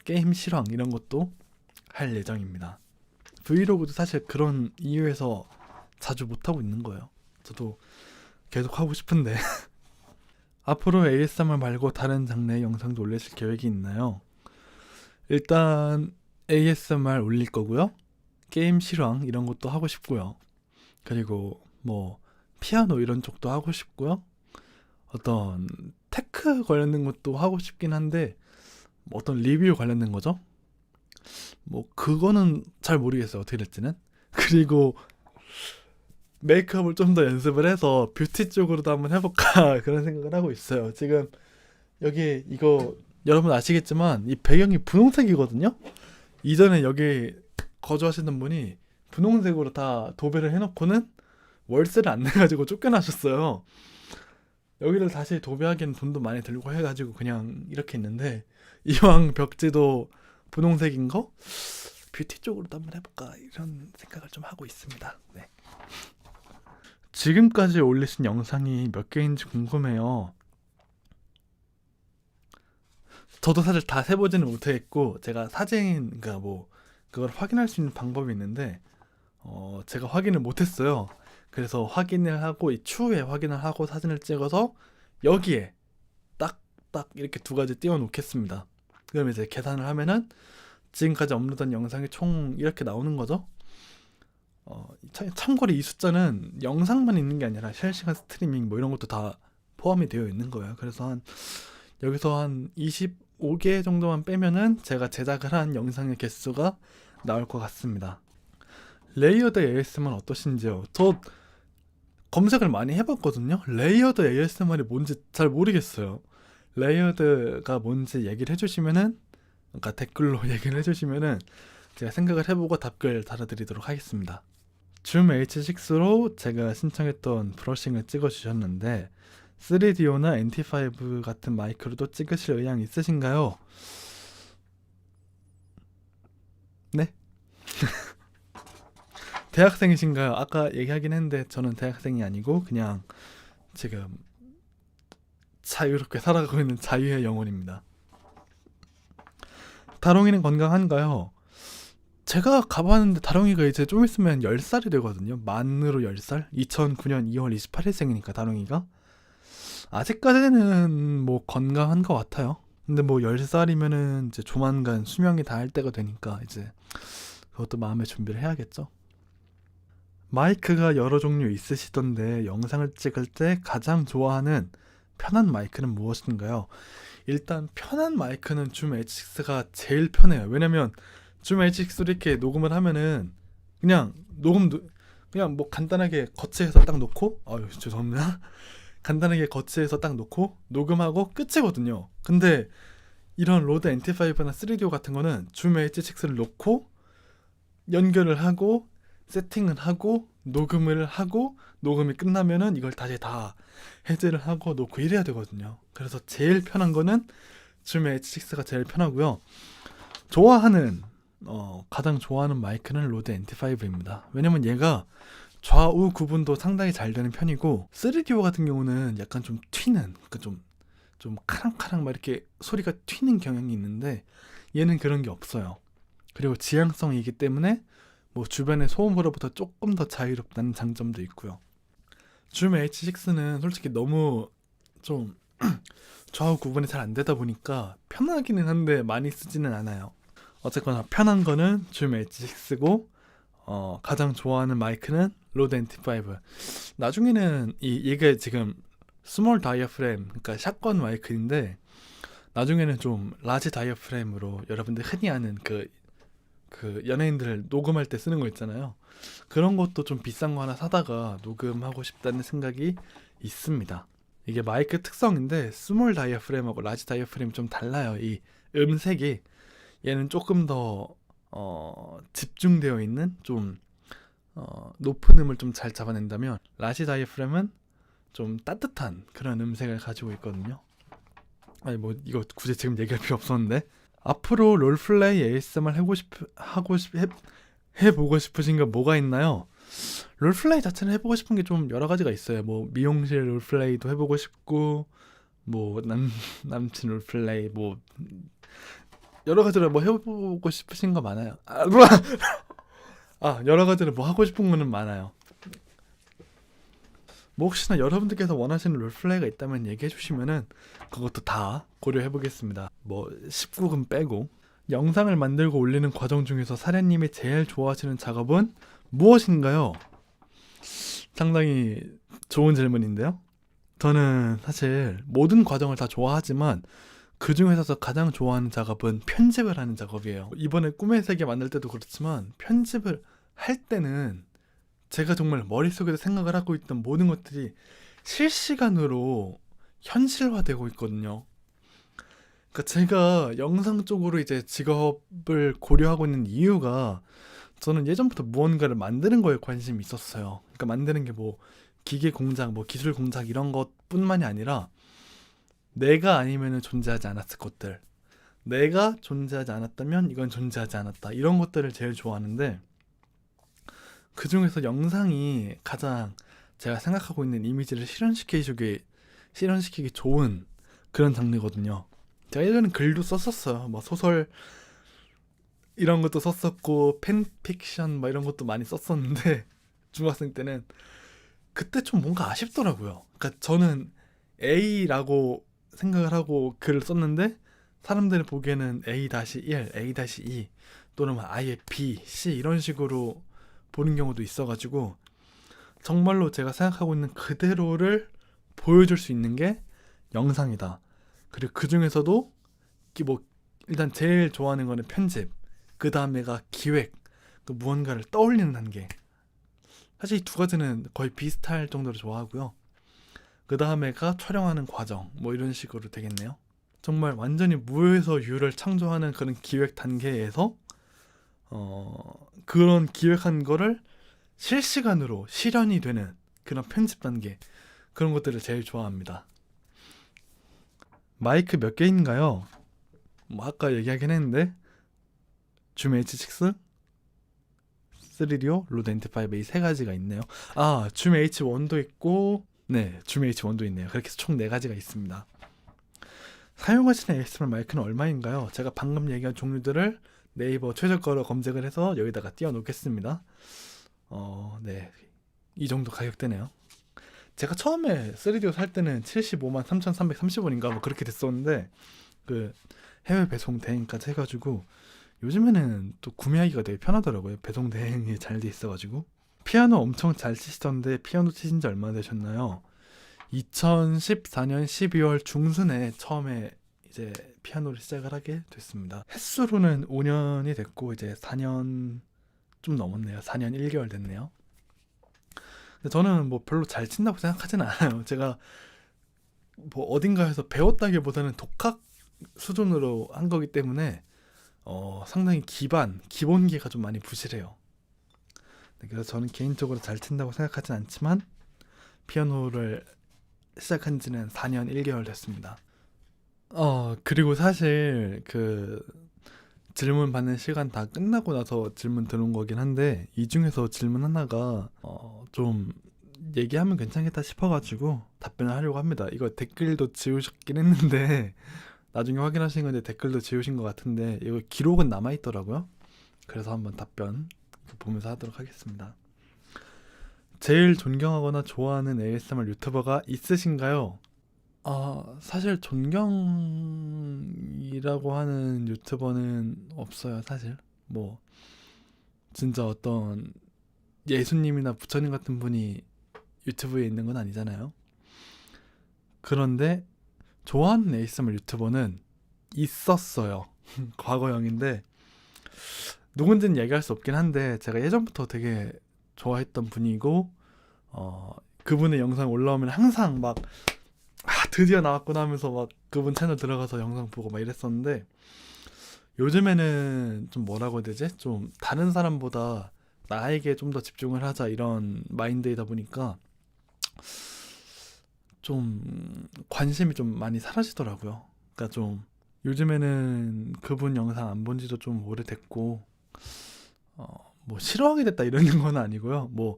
게임 실황 이런 것도 할 예정입니다. 브이로그도 사실 그런 이유에서 자주 못하고 있는 거예요. 저도 계속 하고 싶은데. 앞으로 ASMR 말고 다른 장르의 영상도 올리실 계획이 있나요? 일단 ASMR 올릴 거고요. 게임 실황 이런 것도 하고 싶고요. 그리고 뭐 피아노 이런 쪽도 하고 싶고요. 어떤 테크 관련된 것도 하고 싶긴 한데, 뭐 어떤 리뷰 관련된 거죠? 뭐 그거는 잘 모르겠어요, 어떻게 될지는. 그리고 메이크업을 좀 더 연습을 해서 뷰티 쪽으로도 한번 해볼까 그런 생각을 하고 있어요. 지금 여기 이거 여러분 아시겠지만 이 배경이 분홍색이거든요. 이전에 여기 거주하시는 분이 분홍색으로 다 도배를 해놓고는 월세를 안 내가지고 쫓겨나셨어요. 여기를 다시 도배하기엔 돈도 많이 들고 해가지고 그냥 이렇게 있는데, 이왕 벽지도 분홍색인 거 뷰티 쪽으로도 한번 해볼까 이런 생각을 좀 하고 있습니다. 네. 지금까지 올리신 영상이 몇 개인지 궁금해요. 저도 사실 다 세보지는 못했고, 제가 사진, 그러니까 뭐 그걸 확인할 수 있는 방법이 있는데 제가 확인을 못했어요. 그래서 확인을 하고 이 추후에 확인을 하고 사진을 찍어서 여기에 딱 이렇게 두 가지 띄워 놓겠습니다. 그럼 이제 계산을 하면은 지금까지 업로드한 영상이 총 이렇게 나오는 거죠. 참고로 이 숫자는 영상만 있는 게 아니라 실시간 스트리밍 뭐 이런 것도 다 포함이 되어 있는 거예요. 그래서 여기서 한 25개 정도만 빼면은 제가 제작을 한 영상의 개수가 나올 것 같습니다. 레이어드 ASMR 어떠신지요? 저 검색을 많이 해봤거든요. 레이어드 ASMR이 뭔지 잘 모르겠어요. 레이어드가 뭔지 얘기를 해주시면은, 그러니까 댓글로 얘기를 해주시면은 제가 생각을 해보고 답글 달아드리도록 하겠습니다. 줌 H6로 제가 신청했던 브러싱을 찍어주셨는데 3DO나 NT5 같은 마이크로도 찍으실 의향 있으신가요? 네? 대학생이신가요? 아까 얘기하긴 했는데 저는 대학생이 아니고 그냥 지금 자유롭게 살아가고 있는 자유의 영혼입니다. 다롱이는 건강한가요? 제가 가봤는데 다롱이가 이제 좀 있으면 10살이 되거든요. 만으로 10살? 2009년 2월 28일생이니까 다롱이가 아직까지는 뭐 건강한 것 같아요. 근데 뭐 10살이면은 이제 조만간 수명이 다할 때가 되니까 이제 그것도 마음의 준비를 해야겠죠. 마이크가 여러 종류 있으시던데 영상을 찍을 때 가장 좋아하는 편한 마이크는 무엇인가요? 일단 편한 마이크는 줌 H6가 제일 편해요. 왜냐면 줌 H6로 이렇게 녹음을 하면은 그냥 그냥 뭐 간단하게 거치해서 딱 놓고, 아유 죄송합니다. 간단하게 거치해서 딱 놓고 녹음하고 끝이거든요. 근데 이런 로드 NT5나 3DO 같은 거는 줌 H6를 놓고 연결을 하고 세팅을 하고 녹음을 하고 녹음이 끝나면은 이걸 다시 다 해제를 하고 놓고 이래야 되거든요. 그래서 제일 편한 거는 줌 H6가 제일 편하고요. 가장 좋아하는 마이크는 로드 NT5입니다. 왜냐면 얘가 좌우 구분도 상당히 잘 되는 편이고 3DO 같은 경우는 약간 좀 튀는, 그러니까 좀 카랑카랑 막 이렇게 소리가 튀는 경향이 있는데 얘는 그런 게 없어요. 그리고 지향성이기 때문에 뭐 주변의 소음으로부터 조금 더 자유롭다는 장점도 있고요. 줌 H6는 솔직히 너무 좀 좌우 구분이 잘 안 되다 보니까 편하기는 한데 많이 쓰지는 않아요. 어쨌거나 편한 거는 줌 H6고 가장 좋아하는 마이크는 로드 NT5. 나중에는 이게 지금 스몰 다이어프램, 그러니까 샷건 마이크인데 나중에는 좀 라지 다이어프램으로 여러분들 흔히 아는 그 연예인들 녹음할 때 쓰는 거 있잖아요. 그런 것도 좀 비싼 거 하나 사다가 녹음하고 싶다는 생각이 있습니다. 이게 마이크 특성인데 스몰 다이어프램하고 라지 다이어프램이 좀 달라요. 이 음색이 얘는 조금 더 집중되어 있는 좀 높은 음을 좀 잘 잡아낸다면 라지 다이어프램은 좀 따뜻한 그런 음색을 가지고 있거든요. 아니 뭐 이거 굳이 지금 얘기할 필요 없었는데, 앞으로 롤플레이 ASMR 해보고 싶으신 거 뭐가 있나요? 롤플레이 자체는 해보고 싶은 게 좀 여러 가지가 있어요. 뭐 미용실 롤플레이도 해보고 싶고, 뭐 남친 롤플레이, 뭐 여러 가지로 뭐 해보고 싶으신 거 많아요. 여러 가지로 뭐 하고 싶은 거는 많아요. 뭐 혹시나 여러분들께서 원하시는 롤플레이가 있다면 얘기해 주시면은 그것도 다 고려해 보겠습니다. 뭐 19금 빼고. 영상을 만들고 올리는 과정 중에서 사련님이 제일 좋아하시는 작업은 무엇인가요? 상당히 좋은 질문인데요. 저는 사실 모든 과정을 다 좋아하지만 그 중에서 가장 좋아하는 작업은 편집을 하는 작업이에요. 이번에 꿈의 세계 만들 때도 그렇지만 편집을 할 때는 제가 정말 머릿속에서 생각을 하고 있던 모든 것들이 실시간으로 현실화되고 있거든요. 그러니까 제가 영상 쪽으로 이제 직업을 고려하고 있는 이유가 저는 예전부터 무언가를 만드는 거에 관심이 있었어요. 그러니까 만드는 게 뭐 기계 공작, 뭐 기술 공작 이런 것뿐만이 아니라 내가 아니면은 존재하지 않았을 것들. 내가 존재하지 않았다면 이건 존재하지 않았다. 이런 것들을 제일 좋아하는데 그중에서 영상이 가장 제가 생각하고 있는 이미지를 실현시키기 좋은 그런 장르거든요. 제가 예전에 글도 썼었어요. 뭐 소설 이런 것도 썼었고 팬픽션 뭐 이런 것도 많이 썼었는데 중학생 때는 그때 좀 뭔가 아쉽더라고요. 그러니까 저는 A라고 생각을 하고 글을 썼는데 사람들이 보기에는 A-1, A-2 또는 뭐 아예 B, C 이런 식으로 보는 경우도 있어가지고 정말로 제가 생각하고 있는 그대로를 보여줄 수 있는 게 영상이다. 그리고 그 중에서도 뭐 일단 제일 좋아하는 거는 편집, 그 다음에가 기획, 그 무언가를 떠올리는 단계. 사실 이 두 가지는 거의 비슷할 정도로 좋아하고요. 그 다음에가 촬영하는 과정, 뭐 이런 식으로 되겠네요. 정말 완전히 무에서 유를 창조하는 그런 기획 단계에서 그런 기획한 거를 실시간으로 실현이 되는 그런 편집 단계, 그런 것들을 제일 좋아합니다. 마이크 몇 개인가요? 뭐 아까 얘기하긴 했는데 줌 H6, 3DO, 로드 NT5 이 세 가지가 있네요. 아, 줌 H1도 있고 네, 줌 H1도 있네요. 그렇게 해서 총 네 가지가 있습니다. 사용하시는 ASMR 마이크는 얼마인가요? 제가 방금 얘기한 종류들을 네이버 최저가로 검색을 해서 여기다가 띄워 놓겠습니다. 네, 이 정도 가격대네요. 제가 처음에 3DO 살 때는 75만 3,330원인가 뭐 그렇게 됐었는데 그 해외 배송 대행까지 해가지고 요즘에는 또 구매하기가 되게 편하더라고요. 배송 대행이 잘 돼 있어가지고. 피아노 엄청 잘 치시던데 피아노 치신 지 얼마나 되셨나요? 2014년 12월 중순에 처음에 이제 피아노를 시작을 하게 됐습니다. 횟수로는 5년이 됐고 이제 4년 좀 넘었네요. 4년 1개월 됐네요. 근데 저는 뭐 별로 잘 친다고 생각하진 않아요. 제가 뭐 어딘가에서 배웠다기보다는 독학 수준으로 한 거기 때문에 상당히 기본기가 좀 많이 부실해요. 네, 그래서 저는 개인적으로 잘 친다고 생각하진 않지만 피아노를 시작한 지는 4년 1개월 됐습니다. 그리고 사실 그 질문 받는 시간 다 끝나고 나서 질문 들어온 거긴 한데 이 중에서 질문 하나가 좀 얘기하면 괜찮겠다 싶어가지고 답변을 하려고 합니다. 이거 댓글도 지우셨긴 했는데 나중에 확인하신 건데 댓글도 지우신 것 같은데 이거 기록은 남아있더라고요. 그래서 한번 답변 보면서 하도록 하겠습니다. 제일 존경하거나 좋아하는 ASMR 유튜버가 있으신가요? 사실 존경이라고 하는 유튜버는 없어요, 사실. 뭐, 진짜 어떤 예수님이나 부처님 같은 분이 유튜브에 있는 건 아니잖아요. 그런데 좋아하는 ASMR 유튜버는 있었어요. 과거형인데, 누군지는 얘기할 수 없긴 한데, 제가 예전부터 되게 좋아했던 분이고, 그분의 영상 올라오면 항상 막 드디어 나왔구나 하면서 막 그분 채널 들어가서 영상 보고 막 이랬었는데 요즘에는 좀 뭐라고 해야 되지? 좀 다른 사람보다 나에게 좀 더 집중을 하자 이런 마인드이다 보니까 좀 관심이 좀 많이 사라지더라고요. 그러니까 좀 요즘에는 그분 영상 안 본 지도 좀 오래됐고 뭐 싫어하게 됐다 이러는 건 아니고요. 뭐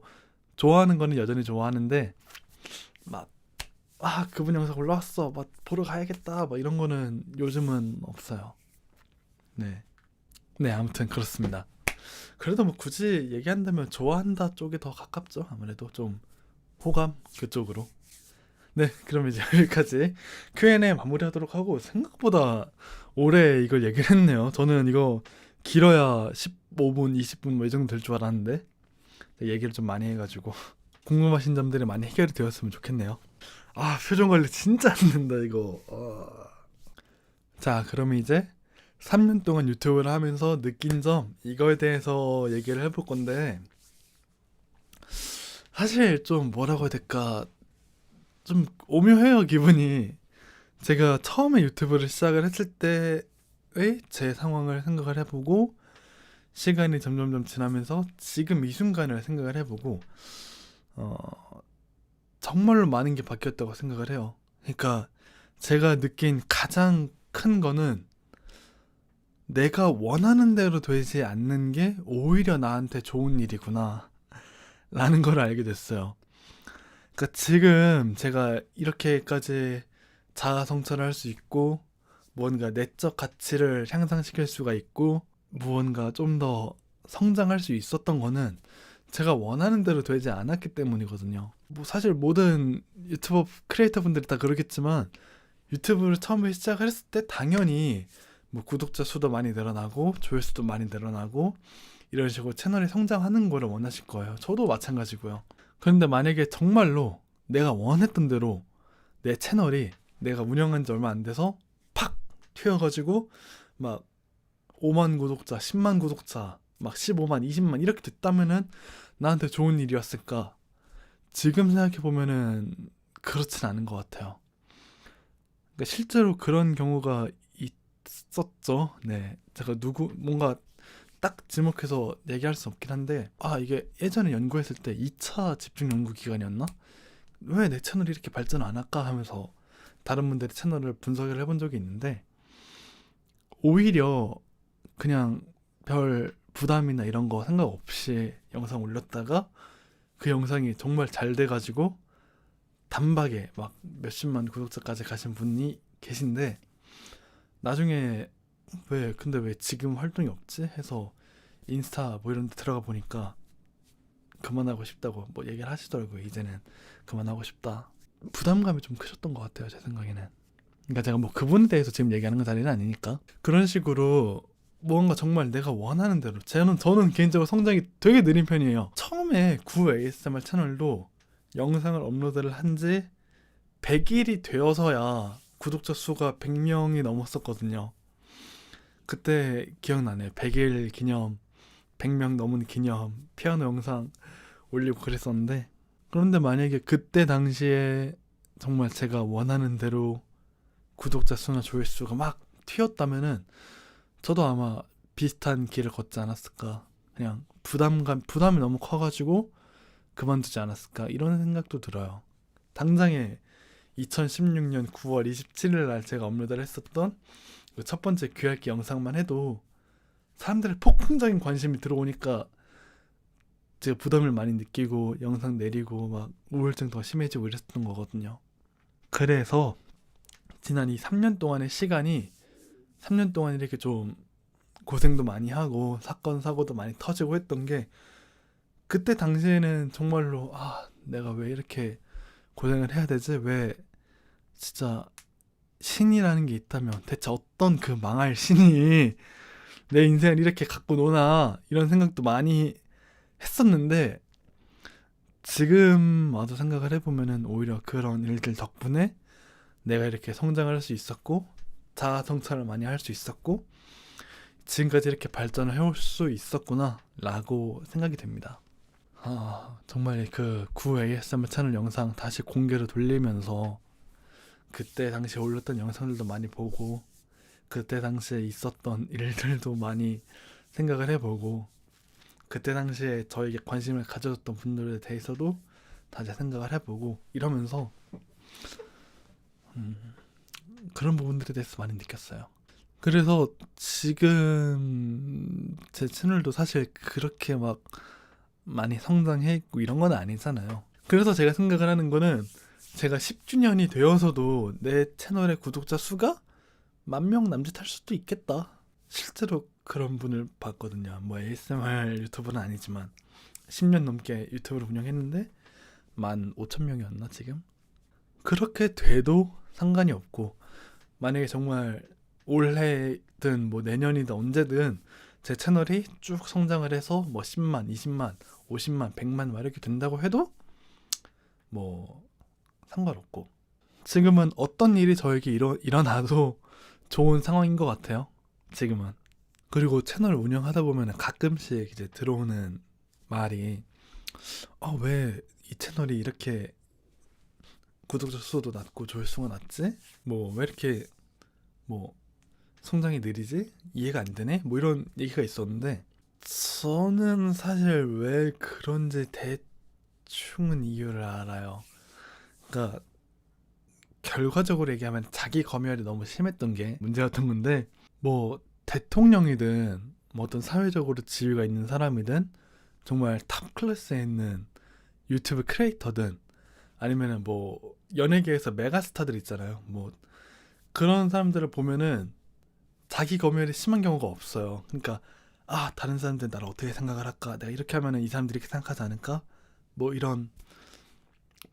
좋아하는 거는 여전히 좋아하는데 막 그분 영상 올라왔어. 막 보러 가야겠다. 막 이런 거는 요즘은 없어요. 네. 네, 아무튼 그렇습니다. 그래도 뭐 굳이 얘기한다면 좋아한다 쪽이 더 가깝죠. 아무래도 좀 호감 그쪽으로. 네, 그럼 이제 여기까지 Q&A 마무리하도록 하고 생각보다 오래 이걸 얘기를 했네요. 저는 이거 길어야 15분, 20분 뭐 이 정도 될 줄 알았는데 얘기를 좀 많이 해가지고 궁금하신 점들이 많이 해결이 되었으면 좋겠네요. 표정 관리 진짜 안 된다 이거. 자, 그럼 이제 3년 동안 유튜브를 하면서 느낀 점 이거에 대해서 얘기를 해볼 건데 사실 좀 뭐라고 해야 될까 좀 오묘해요 기분이. 제가 처음에 유튜브를 시작을 했을 때의 제 상황을 생각을 해보고 시간이 점점점 지나면서 지금 이 순간을 생각을 해보고 어, 정말로 많은 게 바뀌었다고 생각을 해요. 그러니까 제가 느낀 가장 큰 거는 내가 원하는 대로 되지 않는 게 오히려 나한테 좋은 일이구나 라는 걸 알게 됐어요. 그러니까 지금 제가 이렇게까지 자아 성찰을 할 수 있고 무언가 내적 가치를 향상시킬 수가 있고 무언가 좀 더 성장할 수 있었던 거는 제가 원하는 대로 되지 않았기 때문이거든요. 뭐 사실 모든 유튜버 크리에이터 분들이 다 그러겠지만 유튜브를 처음에 시작을 했을 때 당연히 뭐 구독자 수도 많이 늘어나고 조회수도 많이 늘어나고 이런 식으로 채널이 성장하는 거를 원하실 거예요. 저도 마찬가지고요. 그런데 만약에 정말로 내가 원했던 대로 내 채널이 내가 운영한 지 얼마 안 돼서 팍 튀어가지고 막 5만 구독자, 10만 구독자, 막 15만, 20만 이렇게 됐다면은 나한테 좋은 일이었을까? 지금 생각해보면은 그렇진 않은 것 같아요. 그러니까 실제로 그런 경우가 있었죠. 네. 제가 뭔가 딱 지목해서 얘기할 수 없긴 한데, 이게 예전에 연구했을 때 2차 집중 연구 기간이었나? 왜 내 채널이 이렇게 발전 안 할까 하면서 다른 분들의 채널을 분석을 해본 적이 있는데, 오히려 그냥 별 부담이나 이런 거 상관없이 영상 올렸다가 그 영상이 정말 잘 돼가지고 단박에 막 몇십만 구독자까지 가신 분이 계신데 나중에 근데 왜 지금 활동이 없지? 해서 인스타 뭐 이런 데 들어가 보니까 그만하고 싶다고 뭐 얘기를 하시더라고요. 이제는 그만하고 싶다. 부담감이 좀 크셨던 것 같아요. 제 생각에는. 그러니까 제가 뭐 그분에 대해서 지금 얘기하는 건 자리는 아니니까 그런 식으로 뭔가 정말 내가 원하는 대로 저는 개인적으로 성장이 되게 느린 편이에요. 처음에 구 ASMR 채널도 영상을 업로드를 한 지 100일이 되어서야 구독자 수가 100명이 넘었었거든요. 그때 기억나네. 100일 기념, 100명 넘은 기념 피아노 영상 올리고 그랬었는데 그런데 만약에 그때 당시에 정말 제가 원하는 대로 구독자 수나 조회수가 막 튀었다면은 저도 아마 비슷한 길을 걷지 않았을까. 그냥 부담이 너무 커가지고 그만두지 않았을까. 이런 생각도 들어요. 당장에 2016년 9월 27일 날 제가 업로드를 했었던 그 첫 번째 귀할기 영상만 해도 사람들의 폭풍적인 관심이 들어오니까 제가 부담을 많이 느끼고 영상 내리고 막 우울증 더 심해지고 이랬던 거거든요. 그래서 지난 이 3년 동안의 시간이 3년 동안 이렇게 좀 고생도 많이 하고 사건 사고도 많이 터지고 했던 게 그때 당시에는 정말로 내가 왜 이렇게 고생을 해야 되지? 왜 진짜 신이라는 게 있다면 대체 어떤 그 망할 신이 내 인생을 이렇게 갖고 노나 이런 생각도 많이 했었는데 지금 와서 생각을 해보면은 오히려 그런 일들 덕분에 내가 이렇게 성장을 할 수 있었고 자아 성찰을 많이 할 수 있었고 지금까지 이렇게 발전을 해올 수 있었구나 라고 생각이 됩니다. 정말 그 구 ASMR 채널 영상 다시 공개로 돌리면서 그때 당시에 올렸던 영상들도 많이 보고 그때 당시에 있었던 일들도 많이 생각을 해보고 그때 당시에 저에게 관심을 가져줬던 분들에 대해서도 다시 생각을 해보고 이러면서 그런 부분들에 대해서 많이 느꼈어요. 그래서 지금 제 채널도 사실 그렇게 막 많이 성장했고 이런 건 아니잖아요. 그래서 제가 생각을 하는 거는 제가 10주년이 되어서도 내 채널의 구독자 수가 10,000명 남짓할 수도 있겠다. 실제로 그런 분을 봤거든요. 뭐 ASMR 유튜버는 아니지만 10년 넘게 유튜브를 운영했는데 15,000명이었나 지금? 그렇게 돼도 상관이 없고 만약에 정말 올해든 뭐 내년이든 언제든 제 채널이 쭉 성장을 해서 뭐 10만, 20만, 50만, 100만 막 이렇게 된다고 해도 뭐 상관없고 지금은 어떤 일이 저에게 일어나도 좋은 상황인 것 같아요. 지금은. 그리고 채널 운영하다 보면 가끔씩 이제 들어오는 말이 왜 이 채널이 이렇게 구독자 수도 낮고 조회수가 낮지? 뭐 왜 이렇게 뭐 성장이 느리지? 이해가 안 되네? 뭐 이런 얘기가 있었는데 저는 사실 왜 그런지 대충은 이유를 알아요. 그러니까 결과적으로 얘기하면 자기 검열이 너무 심했던 게 문제였던 건데, 뭐 대통령이든 뭐 어떤 사회적으로 지위가 있는 사람이든 정말 탑 클래스에 있는 유튜브 크리에이터든 아니면은 뭐 연예계에서 메가스타들 있잖아요. 뭐 그런 사람들을 보면은 자기 검열이 심한 경우가 없어요. 그러니까 다른 사람들 나를 어떻게 생각을 할까? 내가 이렇게 하면은 이 사람들이 이렇게 생각하지 않을까? 뭐 이런,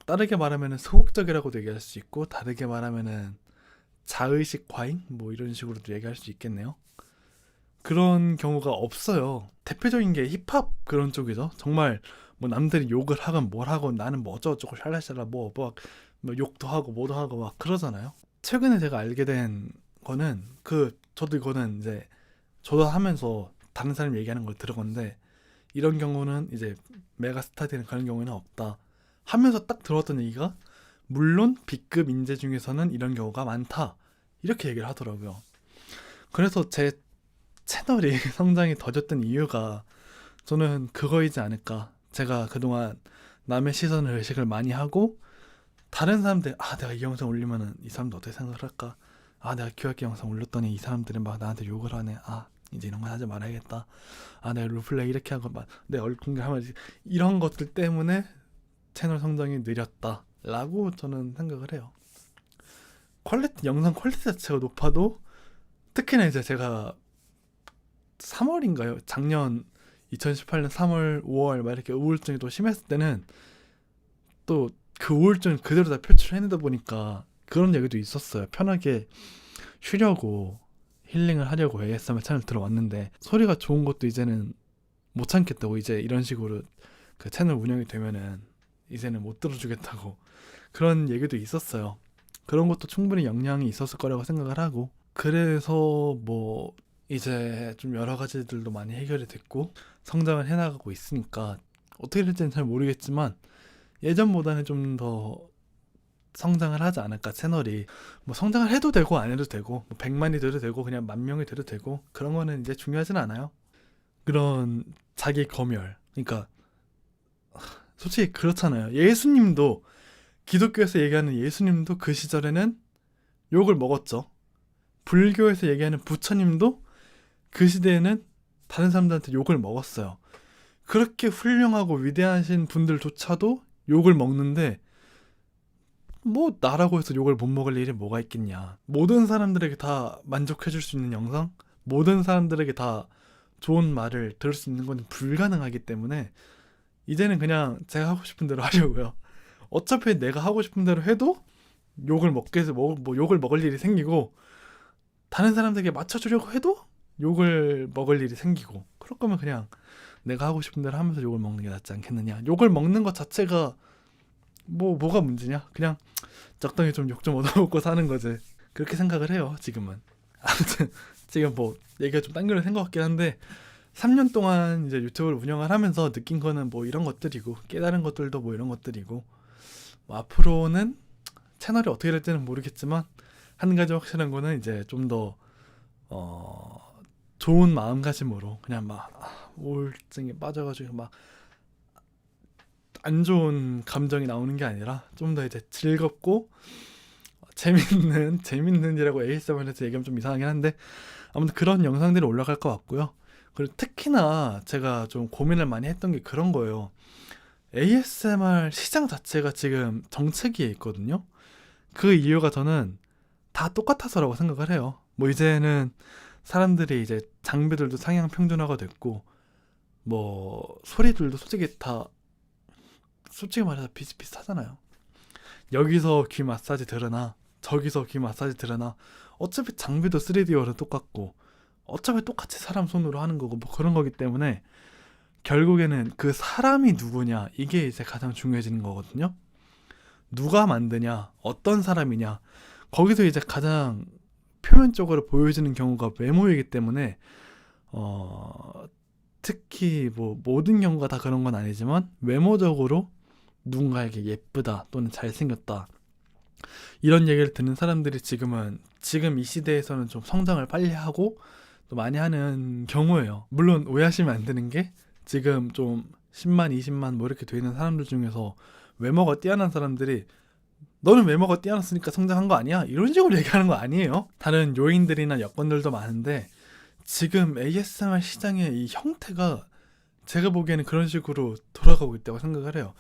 다르게 말하면은 소극적이라고도 얘기할 수 있고, 다르게 말하면은 자의식 과잉? 뭐 이런 식으로도 얘기할 수 있겠네요. 그런 경우가 없어요. 대표적인 게 힙합 그런 쪽이죠. 정말 뭐 남들이 욕을 하건 뭘 하건 나는 뭐 어쩌고저쩌고 샬랄샬라 뭐 욕도 하고 뭐도 하고 막 그러잖아요. 최근에 제가 알게 된 거는 저도 이거는 이제 저도 하면서 다른 사람이 얘기하는 걸 들었는데, 이런 경우는 이제 메가스타들은 그런 경우는 없다 하면서 딱 들었던 얘기가, 물론 B급 인재 중에서는 이런 경우가 많다 이렇게 얘기를 하더라고요. 그래서 제 채널이 성장이 더뎠던 이유가 저는 그거이지 않을까. 제가 그동안 남의 시선을 의식을 많이 하고, 다른 사람들 내가 이 영상 올리면은 이 사람들 어떻게 생각을 할까, 내가 교육기 영상 올렸더니 이 사람들은 막 나한테 욕을 하네, 이제 이런 거 하지 말아야겠다, 내가 롤플레이 이렇게 하고 막 내 얼굴 공개하면, 이런 것들 때문에 채널 성장이 느렸다 라고 저는 생각을 해요. 영상 퀄리티 자체가 높아도, 특히나 이제 제가 3월인가요? 작년 2018년 3월, 5월 막 이렇게 우울증이 또 심했을 때는 또 그 우울증을 그대로 다 표출해내다 보니까 그런 얘기도 있었어요. 편하게 쉬려고, 힐링을 하려고 ASMR 채널 들어왔는데 소리가 좋은 것도 이제는 못 참겠다고, 이제 이런 식으로 그 채널 운영이 되면은 이제는 못 들어주겠다고 그런 얘기도 있었어요. 그런 것도 충분히 영향이 있었을 거라고 생각을 하고, 그래서 뭐 이제 좀 여러 가지들도 많이 해결이 됐고 성장을 해나가고 있으니까 어떻게 될지는 잘 모르겠지만 예전보다는 좀 더 성장을 하지 않을까. 채널이 뭐 성장을 해도 되고 안 해도 되고, 뭐 100만이 돼도 되고 그냥 10,000명이 돼도 되고, 그런 거는 이제 중요하진 않아요. 그런 자기 검열, 그러니까 솔직히 그렇잖아요. 예수님도, 기독교에서 얘기하는 예수님도 그 시절에는 욕을 먹었죠. 불교에서 얘기하는 부처님도 그 시대에는 다른 사람들한테 욕을 먹었어요. 그렇게 훌륭하고 위대하신 분들조차도 욕을 먹는데, 뭐 나라고 해서 욕을 못 먹을 일이 뭐가 있겠냐. 모든 사람들에게 다 만족해줄 수 있는 영상, 모든 사람들에게 다 좋은 말을 들을 수 있는 건 불가능하기 때문에 이제는 그냥 제가 하고 싶은 대로 하려고요. 어차피 내가 하고 싶은 대로 해도 욕을 먹게 해서 뭐 욕을 먹을 일이 생기고, 다른 사람들에게 맞춰주려고 해도 욕을 먹을 일이 생기고, 그럴 거면 그냥 내가 하고 싶은 대로 하면서 욕을 먹는 게 낫지 않겠느냐. 욕을 먹는 것 자체가 뭐가 문제냐. 그냥 적당히 좀 욕 좀 얻어먹고 사는 거지. 그렇게 생각을 해요 지금은. 아무튼 지금 뭐 얘기가 좀 딴 길로 된 것 같긴 한데, 3년 동안 이제 유튜브를 운영을 하면서 느낀 거는 뭐 이런 것들이고, 깨달은 것들도 뭐 이런 것들이고, 뭐 앞으로는 채널이 어떻게 될지는 모르겠지만 한 가지 확실한 거는 이제 좀 더 좋은 마음가짐으로, 그냥 막 우울증에 빠져가지고 막 안 좋은 감정이 나오는 게 아니라 좀 더 이제 즐겁고 재밌는이라고 ASMR에서 얘기하면 좀 이상하긴 한데, 아무튼 그런 영상들이 올라갈 것 같고요. 그리고 특히나 제가 좀 고민을 많이 했던 게 그런 거예요. ASMR 시장 자체가 지금 정체기에 있거든요. 그 이유가 저는 다 똑같아서라고 생각을 해요. 뭐 이제는 사람들이 이제 장비들도 상향 평준화가 됐고, 뭐 소리들도 솔직히 말해서 비슷비슷하잖아요. 여기서 귀 마사지 들으나 저기서 귀 마사지 들으나 어차피 장비도 3D어는 똑같고, 어차피 똑같이 사람 손으로 하는 거고 뭐 그런 거기 때문에 결국에는 그 사람이 누구냐, 이게 이제 가장 중요해지는 거거든요. 누가 만드냐, 어떤 사람이냐, 거기서 이제 가장 표면적으로 보여지는 경우가 외모이기 때문에 특히 뭐 모든 경우가 다 그런 건 아니지만 외모적으로 누군가에게 예쁘다 또는 잘생겼다, 이런 얘기를 듣는 사람들이 지금 이 시대에서는 좀 성장을 빨리 하고 또 많이 하는 경우예요. 물론 오해하시면 안 되는 게 지금 좀 10만, 20만 뭐 이렇게 되는 사람들 중에서 외모가 뛰어난 사람들이 너는 외모가 뛰어났으니까 성장한 거 아니야? 이런 식으로 얘기하는 거 아니에요. 다른 요인들이나 여건들도 많은데 지금 ASMR 시장의 이 형태가 제가 보기에는 그런 식으로 돌아가고 있다고 생각을 해요.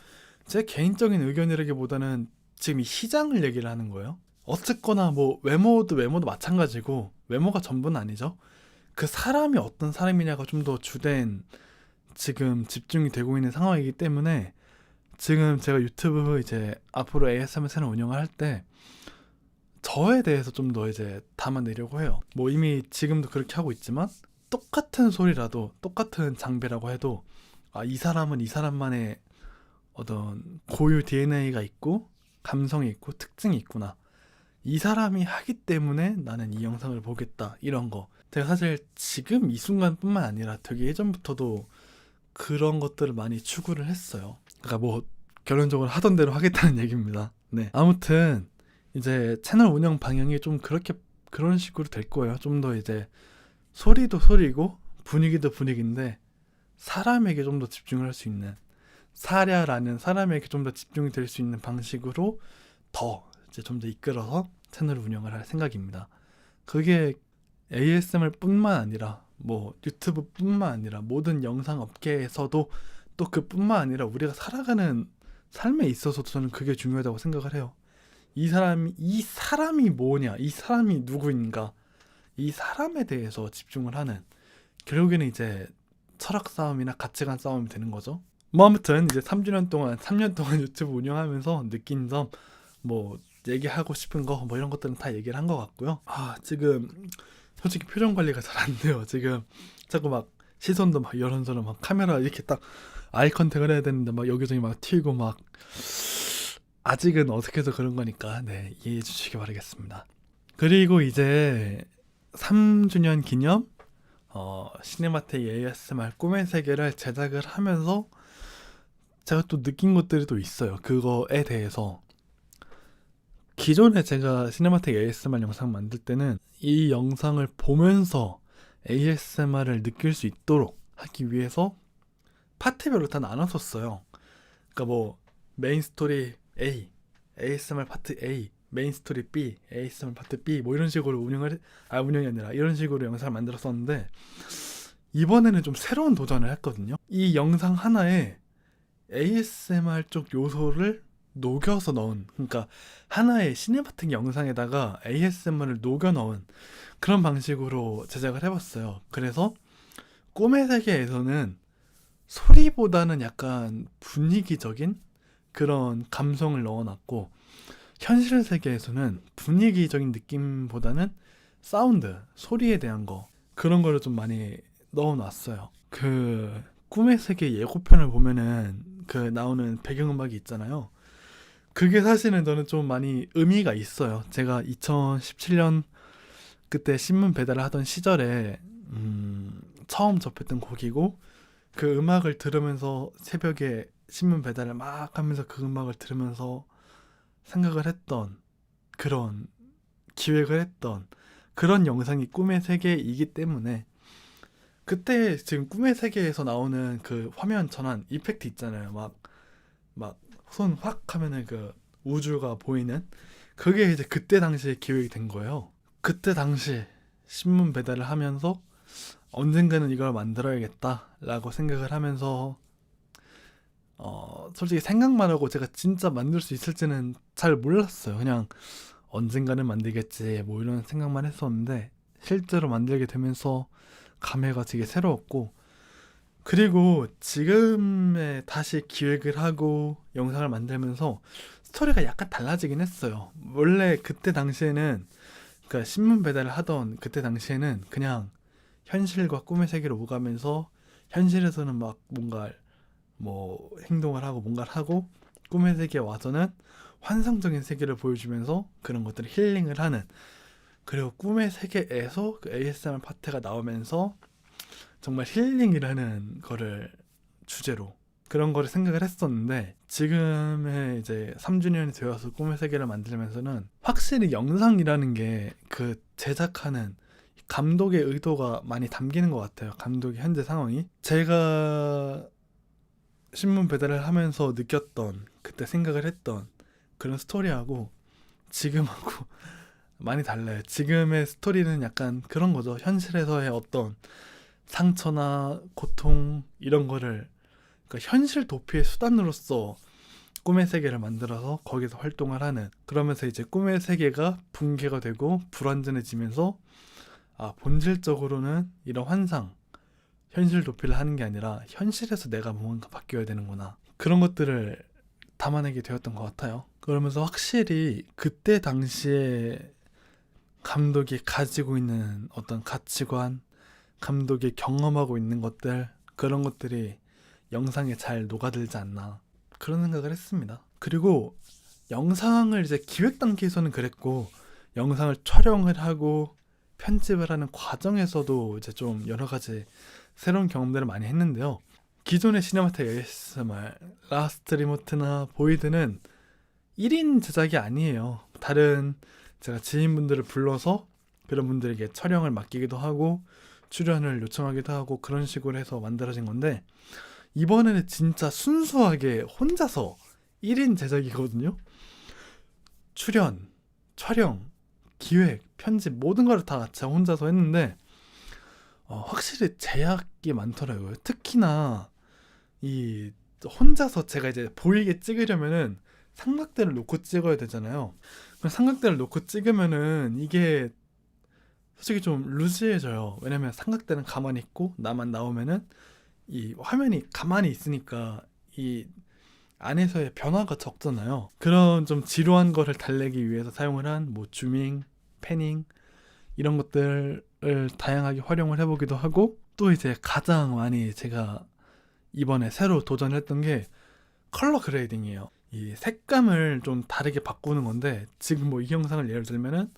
제 개인적인 의견이라기보다는 지금 이 시장을 얘기를 하는 거예요. 어쨌거나 뭐 외모도 마찬가지고 외모가 전부는 아니죠. 그 사람이 어떤 사람이냐가 좀 더 주된 지금 집중이 되고 있는 상황이기 때문에 지금 제가 유튜브 이제 앞으로 ASMR 채널 운영을 할 때 저에 대해서 좀 더 이제 담아내려고 해요. 뭐 이미 지금도 그렇게 하고 있지만 똑같은 소리라도 똑같은 장비라고 해도 이 사람은 이 사람만의 어떤 고유 DNA가 있고 감성이 있고 특징이 있구나. 이 사람이 하기 때문에 나는 이 영상을 보겠다. 이런 거. 제가 사실 지금 이 순간뿐만 아니라 되게 예전부터도 그런 것들을 많이 추구를 했어요. 그러니까 뭐 결론적으로 하던 대로 하겠다는 얘기입니다. 네. 아무튼 이제 채널 운영 방향이 좀 그런 식으로 될 거예요. 좀 더 이제 소리도 소리고 분위기도 분위기인데 사람에게 좀 더 집중을 할 수 있는 사랴라는 사람에게 좀 더 집중이 될 수 있는 방식으로 더 이제 좀 더 이끌어서 채널 운영을 할 생각입니다. 그게 ASMR 뿐만 아니라 뭐 유튜브 뿐만 아니라 모든 영상 업계에서도 또 그뿐만 아니라 우리가 살아가는 삶에 있어서도 저는 그게 중요하다고 생각을 해요. 이 사람이 뭐냐, 이 사람이 누구인가, 이 사람에 대해서 집중을 하는, 결국에는 이제 철학 싸움이나 가치관 싸움이 되는 거죠. 뭐 아무튼 이제 3년 동안 유튜브 운영하면서 느낀 점, 뭐 얘기하고 싶은 거 뭐 이런 것들은 다 얘기를 한 것 같고요. 지금 솔직히 표정 관리가 잘 안 돼요. 지금 자꾸 막 시선도 막 이런저런 막 카메라 이렇게 딱 아이 컨택을 해야 되는데 막 여기저기 막 튀고 막 아직은 어색해서 그런 거니까 네, 이해해 주시기 바라겠습니다. 그리고 이제 3주년 기념 시네마텍 ASMR 꿈의 세계를 제작을 하면서 제가 또 느낀 것들이 또 있어요. 그거에 대해서 기존에 제가 시네마텍 ASMR 영상 만들 때는 이 영상을 보면서 ASMR을 느낄 수 있도록 하기 위해서 파트별로 다 나눴었어요. 그러니까 뭐 메인 스토리 A, ASMR 파트 A, 메인 스토리 B, ASMR 파트 B 뭐 이런 식으로 운영이 아니라 이런 식으로 영상을 만들었었는데 이번에는 좀 새로운 도전을 했거든요. 이 영상 하나에 ASMR 쪽 요소를 녹여서 넣은, 그러니까 하나의 시네마틱 영상에다가 ASMR을 녹여 넣은 그런 방식으로 제작을 해봤어요. 그래서 꿈의 세계에서는 소리보다는 약간 분위기적인 그런 감성을 넣어놨고, 현실 세계에서는 분위기적인 느낌보다는 사운드, 소리에 대한 거, 그런 거를 좀 많이 넣어놨어요. 그 꿈의 세계 예고편을 보면은 그 나오는 배경음악이 있잖아요. 그게 사실은 저는 좀 많이 의미가 있어요. 제가 2017년 그때 신문 배달을 하던 시절에 처음 접했던 곡이고, 그 음악을 들으면서 새벽에 신문 배달을 막 하면서 그 음악을 들으면서 생각을 했던, 그런 기획을 했던 그런 영상이 꿈의 세계이기 때문에, 그때 지금 꿈의 세계에서 나오는 그 화면 전환 이펙트 있잖아요. 막 손 확 하면은 그 우주가 보이는, 그게 이제 그때 당시에 기획이 된 거예요. 그때 당시 신문 배달을 하면서 언젠가는 이걸 만들어야겠다라고 생각을 하면서 솔직히 생각만 하고 제가 진짜 만들 수 있을지는 잘 몰랐어요. 그냥 언젠가는 만들겠지 뭐 이런 생각만 했었는데 실제로 만들게 되면서 감회가 되게 새로웠고, 그리고 지금에 다시 기획을 하고 영상을 만들면서 스토리가 약간 달라지긴 했어요. 원래 그때 당시에는, 그러니까 신문 배달을 하던 그때 당시에는 그냥 현실과 꿈의 세계로 오가면서 현실에서는 막 뭔가 뭐 행동을 하고 뭔가를 하고, 꿈의 세계에 와서는 환상적인 세계를 보여주면서 그런 것들을 힐링을 하는, 그리고 꿈의 세계에서 그 ASMR 파트가 나오면서 정말 힐링이라는 거를 주제로 그런 거를 생각을 했었는데 지금의 이제 3주년이 되어서 꿈의 세계를 만들면서는 확실히 영상이라는 게 그 제작하는 감독의 의도가 많이 담기는 것 같아요. 감독의 현재 상황이 제가 신문 배달을 하면서 느꼈던 그때 생각을 했던 그런 스토리하고 지금하고 많이 달라요. 지금의 스토리는 약간 그런 거죠. 현실에서의 어떤 상처나 고통 이런 거를 그러니까 현실 도피의 수단으로서 꿈의 세계를 만들어서 거기서 활동을 하는 그러면서 이제 꿈의 세계가 붕괴가 되고 불완전해지면서 본질적으로는 이런 환상 현실 도피를 하는 게 아니라 현실에서 내가 뭔가 바뀌어야 되는구나 그런 것들을 담아내게 되었던 것 같아요. 그러면서 확실히 그때 당시에 감독이 가지고 있는 어떤 가치관 감독이 경험하고 있는 것들 그런 것들이 영상에 잘 녹아들지 않나 그런 생각을 했습니다. 그리고 영상을 이제 기획 단계에서는 그랬고 영상을 촬영을 하고 편집을 하는 과정에서도 이제 좀 여러 가지 새로운 경험들을 많이 했는데요. 기존의 시네마틱 ASMR, 라스트 리모트나 보이드는 1인 제작이 아니에요. 다른 제가 지인분들을 불러서 그런 분들에게 촬영을 맡기기도 하고 출연을 요청하기도 하고 그런 식으로 해서 만들어진 건데 이번에는 진짜 순수하게 혼자서 1인 제작이거든요. 출연, 촬영, 기획, 편집 모든 걸 다 제가 혼자서 했는데 확실히 제약이 많더라고요. 특히나 이 혼자서 제가 이제 보이게 찍으려면은 삼각대를 놓고 찍어야 되잖아요. 그럼 삼각대를 놓고 찍으면은 이게 솔직히 좀 루즈해져요. 왜냐면 삼각대는 가만히 있고 나만 나오면은 이 화면이 가만히 있으니까 이 안에서의 변화가 적잖아요. 그런 좀 지루한 거를 달래기 위해서 사용을 한 뭐 줌밍, 패닝 이런 것들을 다양하게 활용을 해보기도 하고 또 이제 가장 많이 제가 이번에 새로 도전했던 게 컬러 그레이딩이에요. 이 색감을 좀 다르게 바꾸는 건데 지금 뭐 이 영상을 예를 들면은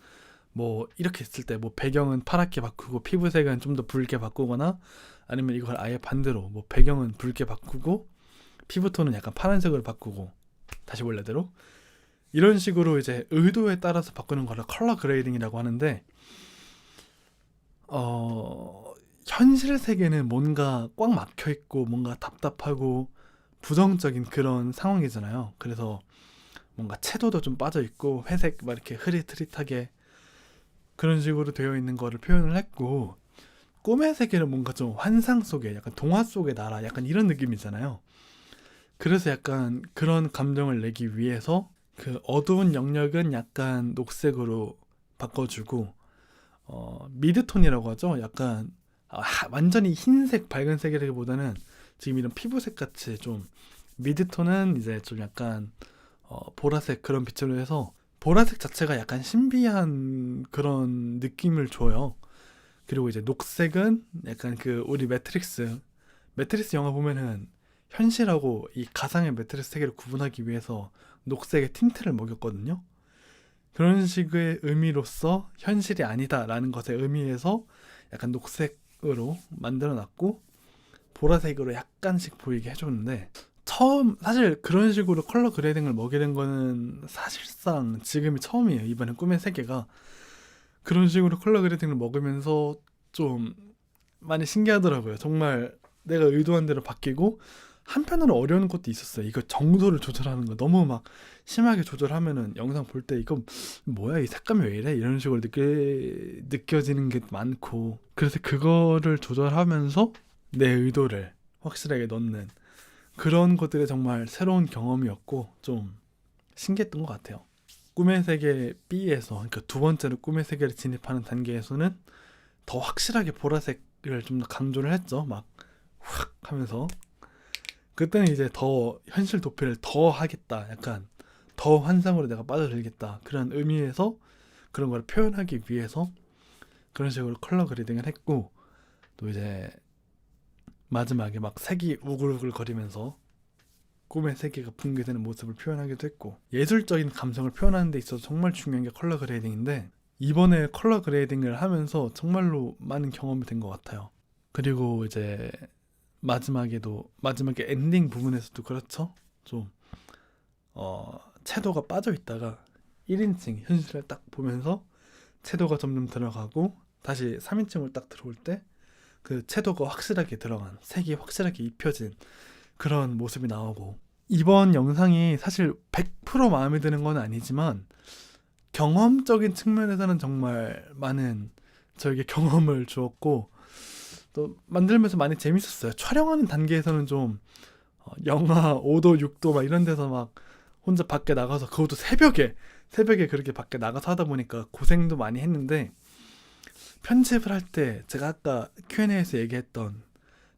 뭐 이렇게 있을 때 뭐 배경은 파랗게 바꾸고 피부색은 좀 더 붉게 바꾸거나 아니면 이걸 아예 반대로 뭐 배경은 붉게 바꾸고 피부톤은 약간 파란색으로 바꾸고 다시 원래대로 이런 식으로 이제 의도에 따라서 바꾸는 거를 컬러 그레이딩이라고 하는데 현실 세계는 뭔가 꽉 막혀 있고 뭔가 답답하고 부정적인 그런 상황이잖아요. 그래서 뭔가 채도도 좀 빠져 있고 회색 막 이렇게 흐릿흐릿하게 그런 식으로 되어 있는 거를 표현을 했고 꿈의 세계는 뭔가 좀 환상 속에 약간 동화 속의 나라 약간 이런 느낌이잖아요. 그래서 약간 그런 감정을 내기 위해서 그 어두운 영역은 약간 녹색으로 바꿔주고 미드톤이라고 하죠. 약간 완전히 흰색 밝은 색이라기보다는 지금 이런 피부색 같이 좀 미드톤은 이제 좀 약간 보라색 그런 빛으로 해서 보라색 자체가 약간 신비한 그런 느낌을 줘요. 그리고 이제 녹색은 약간 그 우리 매트릭스 영화 보면은 현실하고 이 가상의 매트릭스 세계를 구분하기 위해서 녹색의 틴트를 먹였거든요. 그런 식의 의미로서 현실이 아니다라는 것에 의미해서 약간 녹색으로 만들어놨고 보라색으로 약간씩 보이게 해줬는데 처음 사실 그런 식으로 컬러 그레이딩을 먹이는 거는 사실상 지금이 처음이에요. 이번에 꿈의 세계가 그런 식으로 컬러 그레이딩을 먹으면서 좀 많이 신기하더라고요. 정말 내가 의도한 대로 바뀌고 한편으로 어려운 것도 있었어요. 이거 정도를 조절하는 거 너무 막 심하게 조절하면은 영상 볼 때 이거 뭐야 이 색감이 왜 이래 이런 식으로 느껴지는 게 많고 그래서 그거를 조절하면서 내 의도를 확실하게 넣는 그런 것들이 정말 새로운 경험이었고 좀 신기했던 것 같아요. 꿈의 세계 B에서 그러니까 두 번째로 꿈의 세계를 진입하는 단계에서는 더 확실하게 보라색을 좀 더 강조를 했죠. 막 확 하면서 그때는 이제 더 현실 도피를 더 하겠다. 약간 더 환상으로 내가 빠져들겠다. 그런 의미에서 그런 걸 표현하기 위해서 그런 식으로 컬러 그레이딩을 했고 또 이제 마지막에 막 색이 우글우글 거리면서 꿈의 세계가 붕괴되는 모습을 표현하기도 했고 예술적인 감성을 표현하는 데 있어서 정말 중요한 게 컬러 그레이딩인데 이번에 컬러 그레이딩을 하면서 정말로 많은 경험이 된 것 같아요. 그리고 이제 마지막에 엔딩 부분에서도 그렇죠. 좀 채도가 빠져 있다가 1인칭 현실을 딱 보면서 채도가 점점 들어가고 다시 3인칭으로 딱 들어올 때 그 채도가 확실하게 들어간, 색이 확실하게 입혀진 그런 모습이 나오고, 이번 영상이 사실 100% 마음에 드는 건 아니지만 경험적인 측면에서는 정말 많은 저에게 경험을 주었고 또 만들면서 많이 재밌었어요. 촬영하는 단계에서는 좀 영하 5도 6도 막 이런 데서 막 혼자 밖에 나가서, 그것도 새벽에 그렇게 밖에 나가서 하다 보니까 고생도 많이 했는데, 편집을 할 때 제가 아까 Q&A에서 얘기했던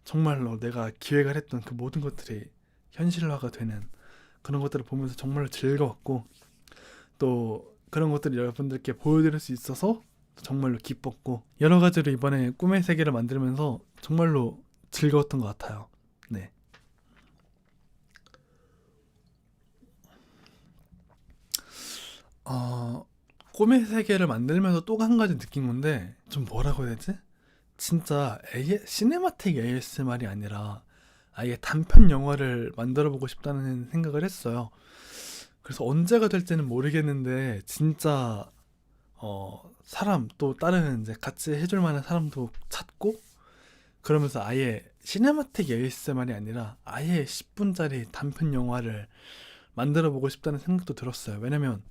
정말로 내가 기획을 했던 그 모든 것들이 현실화가 되는 그런 것들을 보면서 정말로 즐거웠고, 또 그런 것들을 여러분들께 보여드릴 수 있어서 정말로 기뻤고, 여러 가지로 이번에 꿈의 세계를 만들면서 정말로 즐거웠던 것 같아요. 네. 꿈의 세계를 만들면서 또 한 가지 느낀 건데, 좀 뭐라고 해야 되지? 진짜 시네마틱 ASMR이 아니라 아예 단편 영화를 만들어 보고 싶다는 생각을 했어요. 그래서 언제가 될지는 모르겠는데 진짜 사람, 또 다른 이제 같이 해줄 만한 사람도 찾고, 그러면서 아예 시네마틱 ASMR이 아니라 아예 10분짜리 단편 영화를 만들어 보고 싶다는 생각도 들었어요. 왜냐면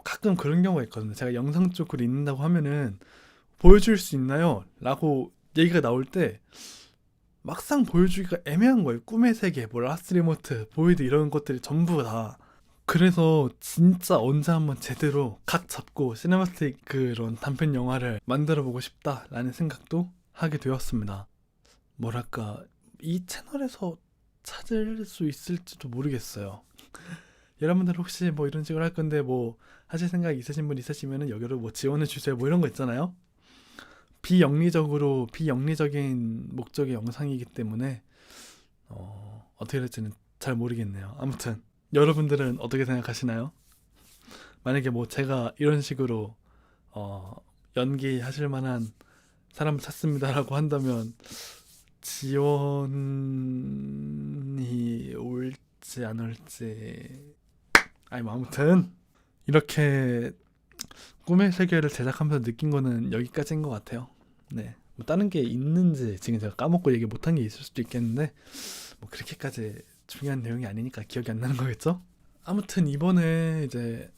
가끔 그런 경우가 있거든요. 제가 영상 쪽으로 있는다고 하면은 보여줄 수 있나요? 라고 얘기가 나올 때 막상 보여주기가 애매한 거예요. 꿈의 세계, 뭐 라스트 리모트, 보이드 이런 것들이 전부 다. 그래서 진짜 언제 한번 제대로 각 잡고 시네마틱 그런 단편 영화를 만들어 보고 싶다라는 생각도 하게 되었습니다. 뭐랄까, 이 채널에서 찾을 수 있을지도 모르겠어요. 여러분들 혹시 뭐 이런 식으로 할 건데 뭐 하실 생각 있으신 분 있으시면은 여기로 뭐 지원해 주세요, 뭐 이런 거 있잖아요. 비영리적인 목적의 영상이기 때문에 어떻게 될지는 잘 모르겠네요. 아무튼 여러분들은 어떻게 생각하시나요? 만약에 뭐 제가 이런 식으로 연기하실 만한 사람을 찾습니다라고 한다면 지원이 올지 안 올지, 아니 뭐 아무튼 이렇게 꿈의 세계를 제작하면서 느낀 거는 여기까지인 것 같아요. 네, 뭐 다른 게 있는지 지금 제가 까먹고 얘기 못한 게 있을 수도 있겠는데 뭐 그렇게까지 중요한 내용이 아니니까 기억이 안 나는 거겠죠? 아무튼 이번에 이제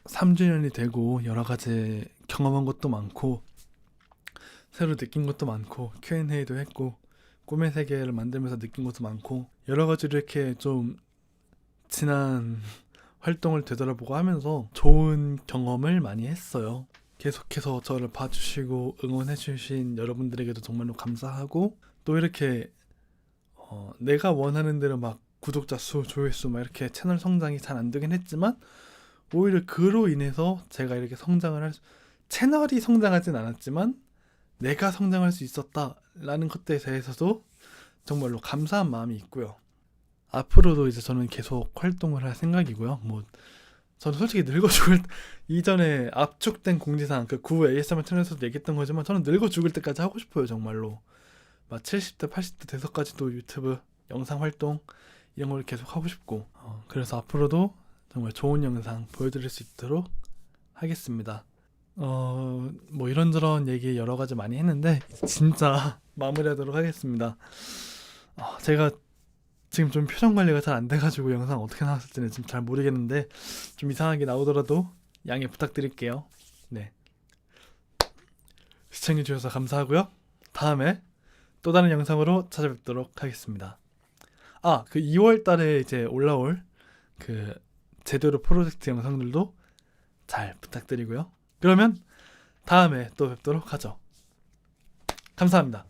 3주년이 되고 여러 가지 경험한 것도 많고 새로 느낀 것도 많고 Q&A도 했고 꿈의 세계를 만들면서 느낀 것도 많고, 여러 가지로 이렇게 좀 지난 활동을 되돌아보고 하면서 좋은 경험을 많이 했어요. 계속해서 저를 봐주시고 응원해주신 여러분들에게도 정말로 감사하고, 또 이렇게 내가 원하는 대로 막 구독자 수, 조회수 막 이렇게 채널 성장이 잘 안 되긴 했지만 오히려 그로 인해서 제가 이렇게 채널이 성장하진 않았지만 내가 성장할 수 있었다라는 것들에 대해서도 정말로 감사한 마음이 있고요. 앞으로도 이제 저는 계속 활동을 할 생각이고요. 뭐 저는 솔직히 늙어 죽을 이전에 압축된 공지사항 그 구 ASMR 채널에서도 얘기했던 거지만 저는 늙어 죽을 때까지 하고 싶어요. 정말로 막 70대 80대 돼서까지도 유튜브 영상 활동 이런 걸 계속 하고 싶고, 그래서 앞으로도 정말 좋은 영상 보여드릴 수 있도록 하겠습니다. 뭐 이런저런 얘기 여러 가지 많이 했는데 진짜 마무리하도록 하겠습니다. 제가 지금 좀 표정 관리가 잘 안 돼가지고 영상 어떻게 나왔을지는 지금 잘 모르겠는데 좀 이상하게 나오더라도 양해 부탁드릴게요. 네, 시청해주셔서 감사하고요. 다음에 또 다른 영상으로 찾아뵙도록 하겠습니다. 그 2월 달에 이제 올라올 그 제대로 프로젝트 영상들도 잘 부탁드리고요. 그러면 다음에 또 뵙도록 하죠. 감사합니다.